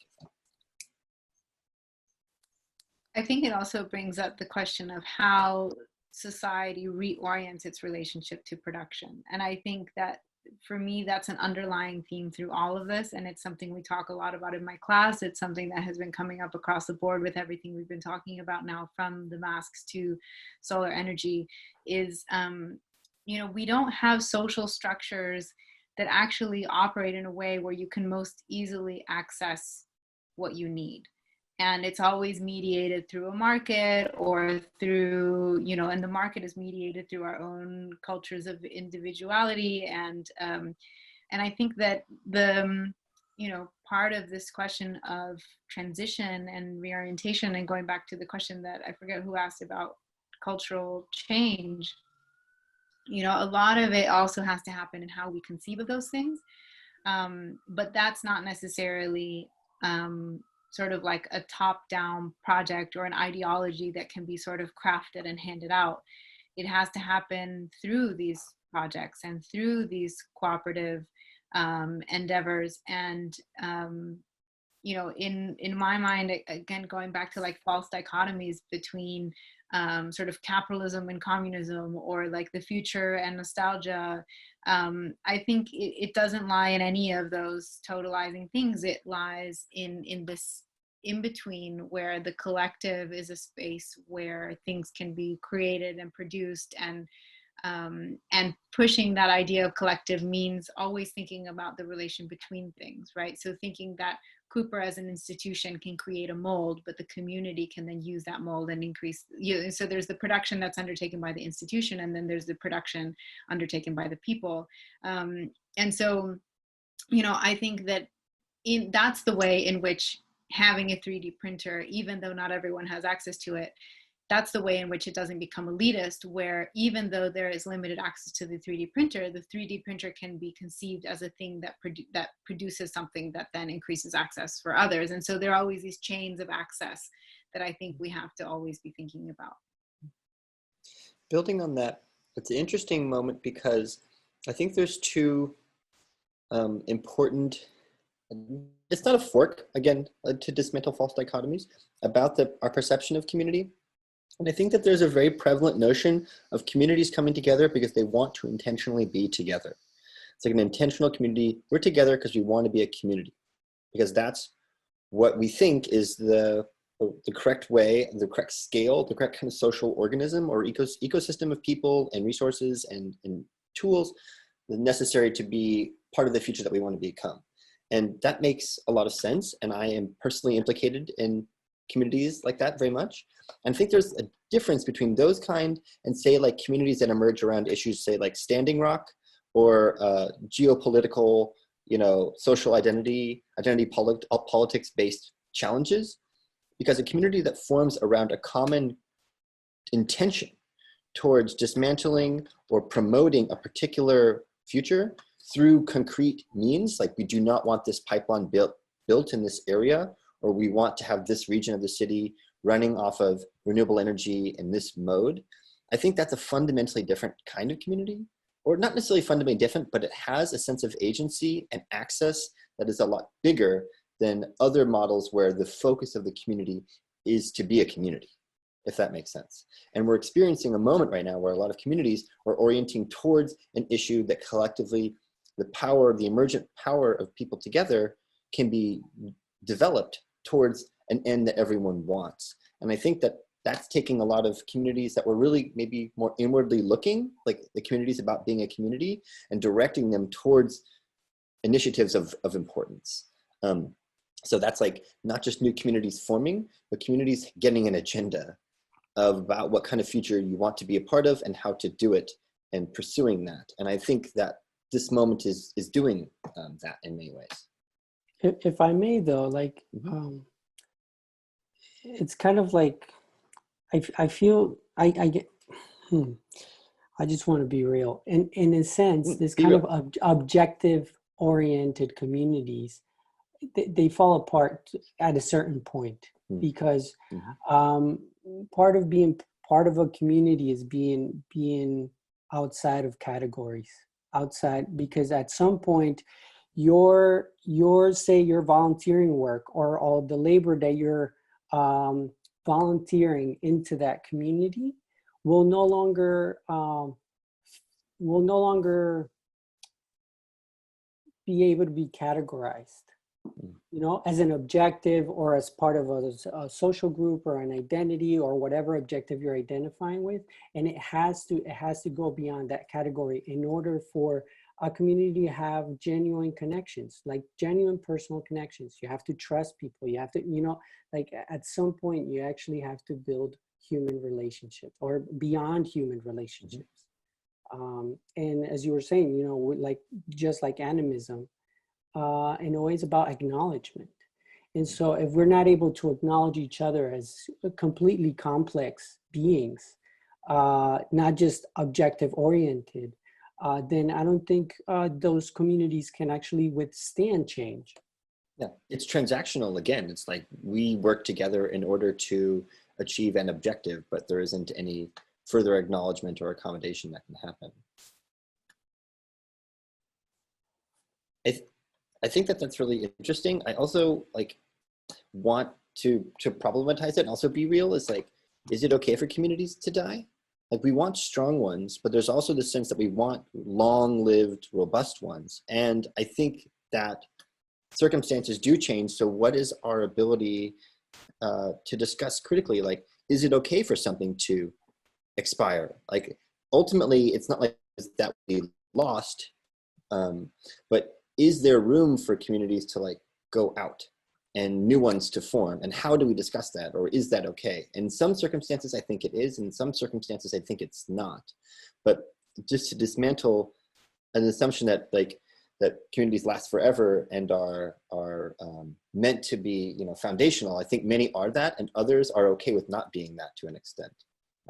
I think it also brings up the question of how society reorients its relationship to production. And I think that for me, that's an underlying theme through all of this. And it's something we talk a lot about in my class. It's something that has been coming up across the board with everything we've been talking about now, from the masks to solar energy, is, you know, we don't have social structures that actually operate in a way where you can most easily access what you need. And it's always mediated through a market or through, you know, and the market is mediated through our own cultures of individuality. And I think that the, you know, part of this question of transition and reorientation, and going back to the question that I forget who asked about cultural change, you know, a lot of it also has to happen in how we conceive of those things. But that's not necessarily sort of like a top-down project or an ideology that can be sort of crafted and handed out. It has to happen through these projects and through these cooperative endeavors. And you know, in my mind, again, going back to like false dichotomies between sort of capitalism and communism, or like the future and nostalgia, I think it doesn't lie in any of those totalizing things. It lies in this in between, where the collective is a space where things can be created and produced, and pushing that idea of collective means always thinking about the relation between things, right? So thinking that Cooper as an institution can create a mold, but the community can then use that mold and increase, you know, so there's the production that's undertaken by the institution, and then there's the production undertaken by the people. And so, you know, I think that that's the way in which having a 3D printer, even though not everyone has access to it, that's the way in which it doesn't become elitist, where even though there is limited access to the 3D printer, the 3D printer can be conceived as a thing that produces something that then increases access for others. And so there are always these chains of access that I think we have to always be thinking about. Building on that, it's an interesting moment because I think there's two important, it's not a fork, again, to dismantle false dichotomies, about our perception of community. And I think that there's a very prevalent notion of communities coming together because they want to intentionally be together. It's like an intentional community. We're together because we want to be a community, because that's what we think is the correct way, the correct scale, the correct kind of social organism or ecosystem of people and resources and tools necessary to be part of the future that we want to become. And that makes a lot of sense. And I am personally implicated in communities like that very much. And I think there's a difference between those kind and, say, like communities that emerge around issues, say, like Standing Rock or geopolitical, you know, social identity politics-based challenges. Because a community that forms around a common intention towards dismantling or promoting a particular future through concrete means, like we do not want this pipeline built in this area, or we want to have this region of the city running off of renewable energy in this mode. I think that's a fundamentally different kind of community, or not necessarily fundamentally different, but it has a sense of agency and access that is a lot bigger than other models where the focus of the community is to be a community, if that makes sense. And we're experiencing a moment right now where a lot of communities are orienting towards an issue that collectively, the power, the emergent power of people together can be developed towards an end that everyone wants. And I think that that's taking a lot of communities that were really maybe more inwardly looking, like the communities about being a community, and directing them towards initiatives of importance. So that's like not just new communities forming, but communities getting an agenda about what kind of future you want to be a part of and how to do it and pursuing that. And I think that this moment is doing that in many ways. If I may, though, like, it's kind of like, I feel, I get, I just want to be real. And in a sense, this kind of objective-oriented communities, they fall apart at a certain point, because part of being part of a community is being outside of categories, because at some point, your say your volunteering work or all the labor that you're volunteering into that community will no longer be able to be categorized, you know, as an objective or as part of a social group or an identity or whatever objective you're identifying with. And it has to go beyond that category in order for a community to have genuine connections, like genuine personal connections. You have to trust people. You have to, you know, like at some point you actually have to build human relationships or beyond human relationships. And as you were saying, you know, like just like animism, in a way it's about acknowledgement. And so if we're not able to acknowledge each other as completely complex beings, not just objective oriented, then I don't think those communities can actually withstand change. Yeah, it's transactional again. It's like we work together in order to achieve an objective, but there isn't any further acknowledgement or accommodation that can happen. I think that that's really interesting. I also like want to problematize it and also be real. Is like, is it okay for communities to die? Like we want strong ones, but there's also the sense that we want long-lived, robust ones. And I think that circumstances do change. So what is our ability to discuss critically? Like, is it okay for something to expire? Like, ultimately, it's not like that we lost, but is there room for communities to like go out and new ones to form? And how do we discuss that? Or is that okay? In some circumstances, I think it is. In some circumstances, I think it's not. But just to dismantle an assumption that like that communities last forever and are meant to be, you know, foundational. I think many are that, and others are okay with not being that to an extent.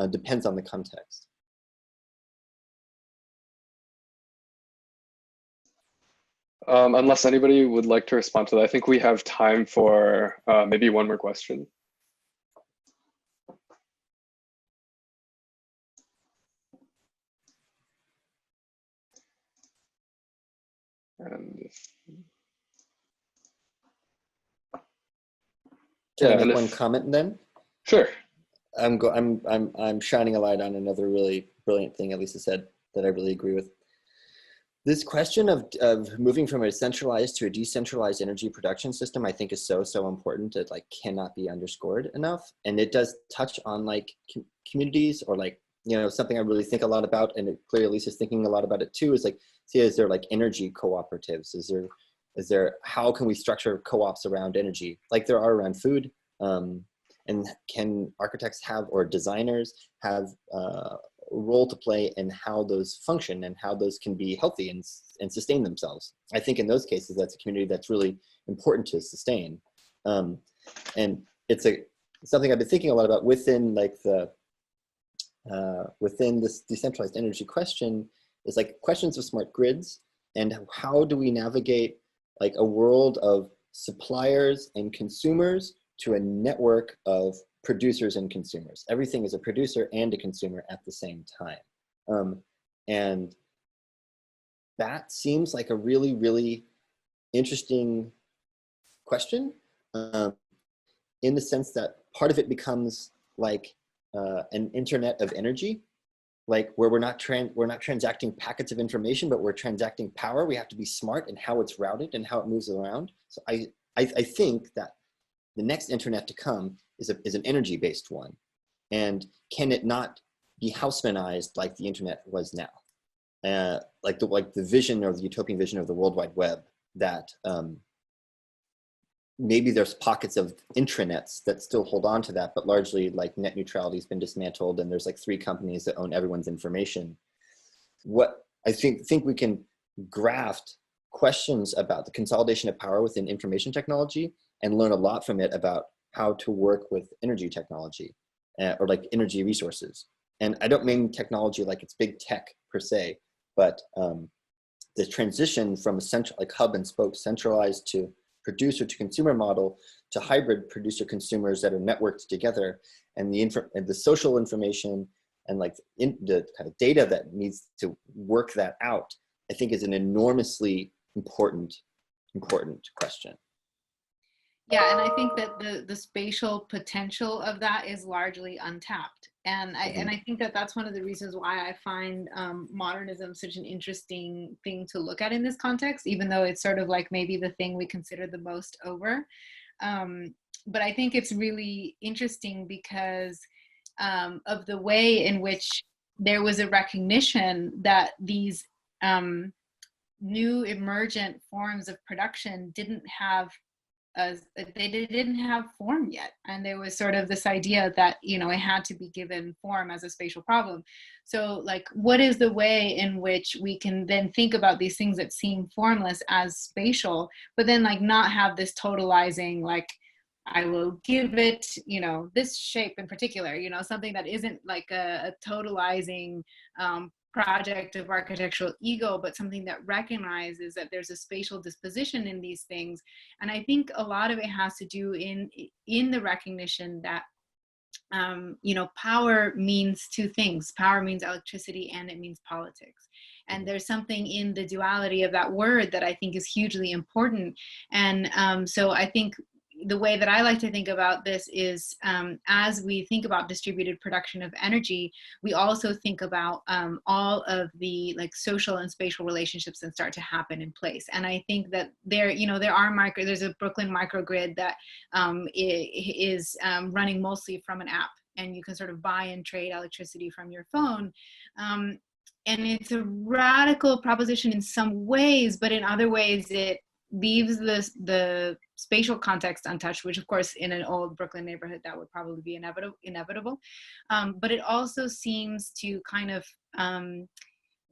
Depends on the context. Unless anybody would like to respond to that, I think we have time for maybe one more question. And Can I make one comment then? Sure. I'm shining a light on another really brilliant thing Elisa said that I really agree with. This question of moving from a centralized to a decentralized energy production system, I think is so important. It like cannot be underscored enough. And it does touch on like communities, or like, you know, something I really think a lot about, and clearly Elisa's thinking a lot about it too, is like, see, is there like energy cooperatives? Is there, how can we structure co-ops around energy? Like there are around food, and can architects have, or designers have, role to play in how those function and how those can be healthy and sustain themselves. I think in those cases, that's a community that's really important to sustain. And it's something I've been thinking a lot about within like within this decentralized energy question, is like questions of smart grids and how do we navigate like a world of suppliers and consumers to a network of producers and consumers. Everything is a producer and a consumer at the same time. And that seems like a really, really interesting question, in the sense that part of it becomes like an internet of energy, like where we're not transacting packets of information, but we're transacting power. We have to be smart in how it's routed and how it moves around. So I think that the next internet to come is an energy-based one. And can it not be Hausmanized like the internet was now? Like the vision, or the utopian vision of the World Wide Web, that maybe there's pockets of intranets that still hold on to that, but largely like net neutrality has been dismantled and there's like 3 companies that own everyone's information. What I think we can graft questions about the consolidation of power within information technology and learn a lot from it about how to work with energy technology or like energy resources. And I don't mean technology like it's big tech per se, but the transition from a central, like hub and spoke, centralized to producer to consumer model to hybrid producer consumers that are networked together, and the social information and like the kind of data that needs to work that out, I think is an enormously important question. Yeah, and I think that the spatial potential of that is largely untapped. And I think that that's one of the reasons why I find modernism such an interesting thing to look at in this context, even though it's sort of like maybe the thing we consider the most over. But I think it's really interesting because of the way in which there was a recognition that these new emergent forms of production didn't have form yet, and there was sort of this idea that, you know, it had to be given form as a spatial problem. So like, what is the way in which we can then think about these things that seem formless as spatial, but then like not have this totalizing, like I will give it, you know, this shape in particular, you know, something that isn't like a totalizing project of architectural ego, but something that recognizes that there's a spatial disposition in these things. And I think a lot of it has to do in the recognition that you know, power means two things. Power means electricity and it means politics. And there's something in the duality of that word that I think is hugely important. And so I think the way that I like to think about this is as we think about distributed production of energy, we also think about all of the like social and spatial relationships that start to happen in place. And I think that there, you know, there's a Brooklyn microgrid that is running mostly from an app, and you can sort of buy and trade electricity from your phone. And it's a radical proposition in some ways, but in other ways it leaves the spatial context untouched, which of course in an old Brooklyn neighborhood that would probably be inevitable. But it also seems to kind of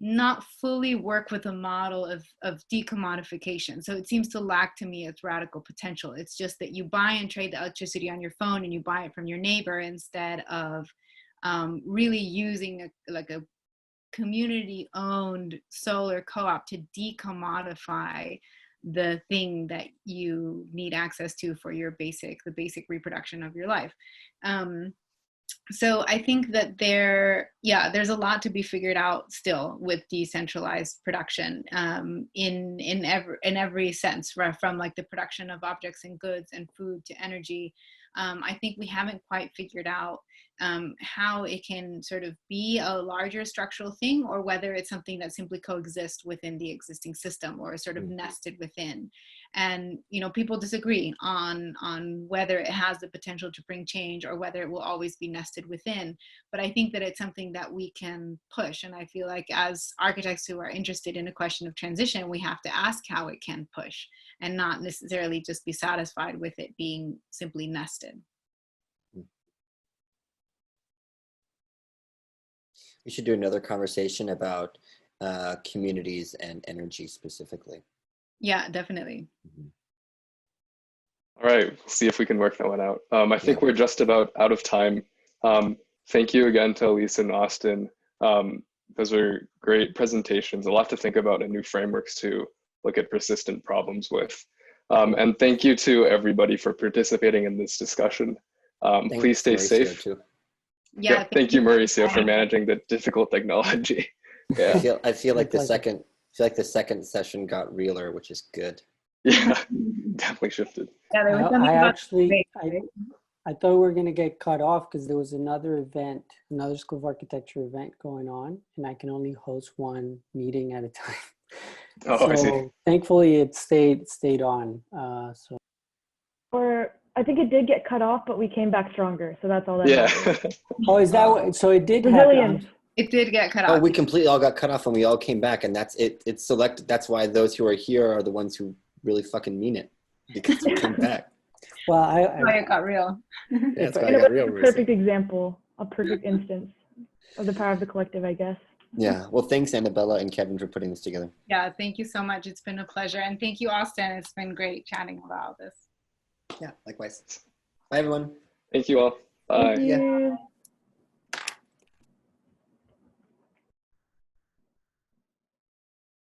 not fully work with a model of decommodification. So it seems to lack to me its radical potential. It's just that you buy and trade the electricity on your phone and you buy it from your neighbor instead of really using a community-owned solar co-op to decommodify the thing that you need access to for your the basic reproduction of your life. So I think that there's a lot to be figured out still with decentralized production in every sense, from like the production of objects and goods and food to energy. I think we haven't quite figured out how it can sort of be a larger structural thing, or whether it's something that simply coexists within the existing system or is sort of nested within. And, you know, people disagree on whether it has the potential to bring change or whether it will always be nested within. But I think that it's something that we can push. And I feel like as architects who are interested in a question of transition, we have to ask how it can push and not necessarily just be satisfied with it being simply nested. We should do another conversation about communities and energy specifically. Yeah, definitely. All right, we'll see if we can work that one out. I think we're just about out of time. Thank you again to Elisa and Austin. Those were great presentations, a lot to think about and new frameworks to look at persistent problems with. And thank you to everybody for participating in this discussion. Please stay safe. Yeah, thank you, Mauricio, for managing the difficult technology. Yeah. I feel like the second session got realer, which is good. Yeah, definitely shifted. Yeah, I thought we were going to get cut off because there was another event, another School of Architecture event going on, and I can only host one meeting at a time. So thankfully it stayed on. Or I think it did get cut off, but we came back stronger. So that's all that matters. Oh, is that what? So it did happen. It did get cut off. Oh, we completely all got cut off and we all came back, and that's it. It's selected. That's why those who are here are the ones who really fucking mean it, because we came back. Well, that's why it got real. Yeah, that's why it got real. Perfect example, a perfect instance of the power of the collective, I guess. Yeah, well, thanks, Annabella and Kevin, for putting this together. Yeah, thank you so much. It's been a pleasure. And thank you, Austin. It's been great chatting about this. Yeah, likewise. Bye, everyone. Thank you all. Bye. Thank you.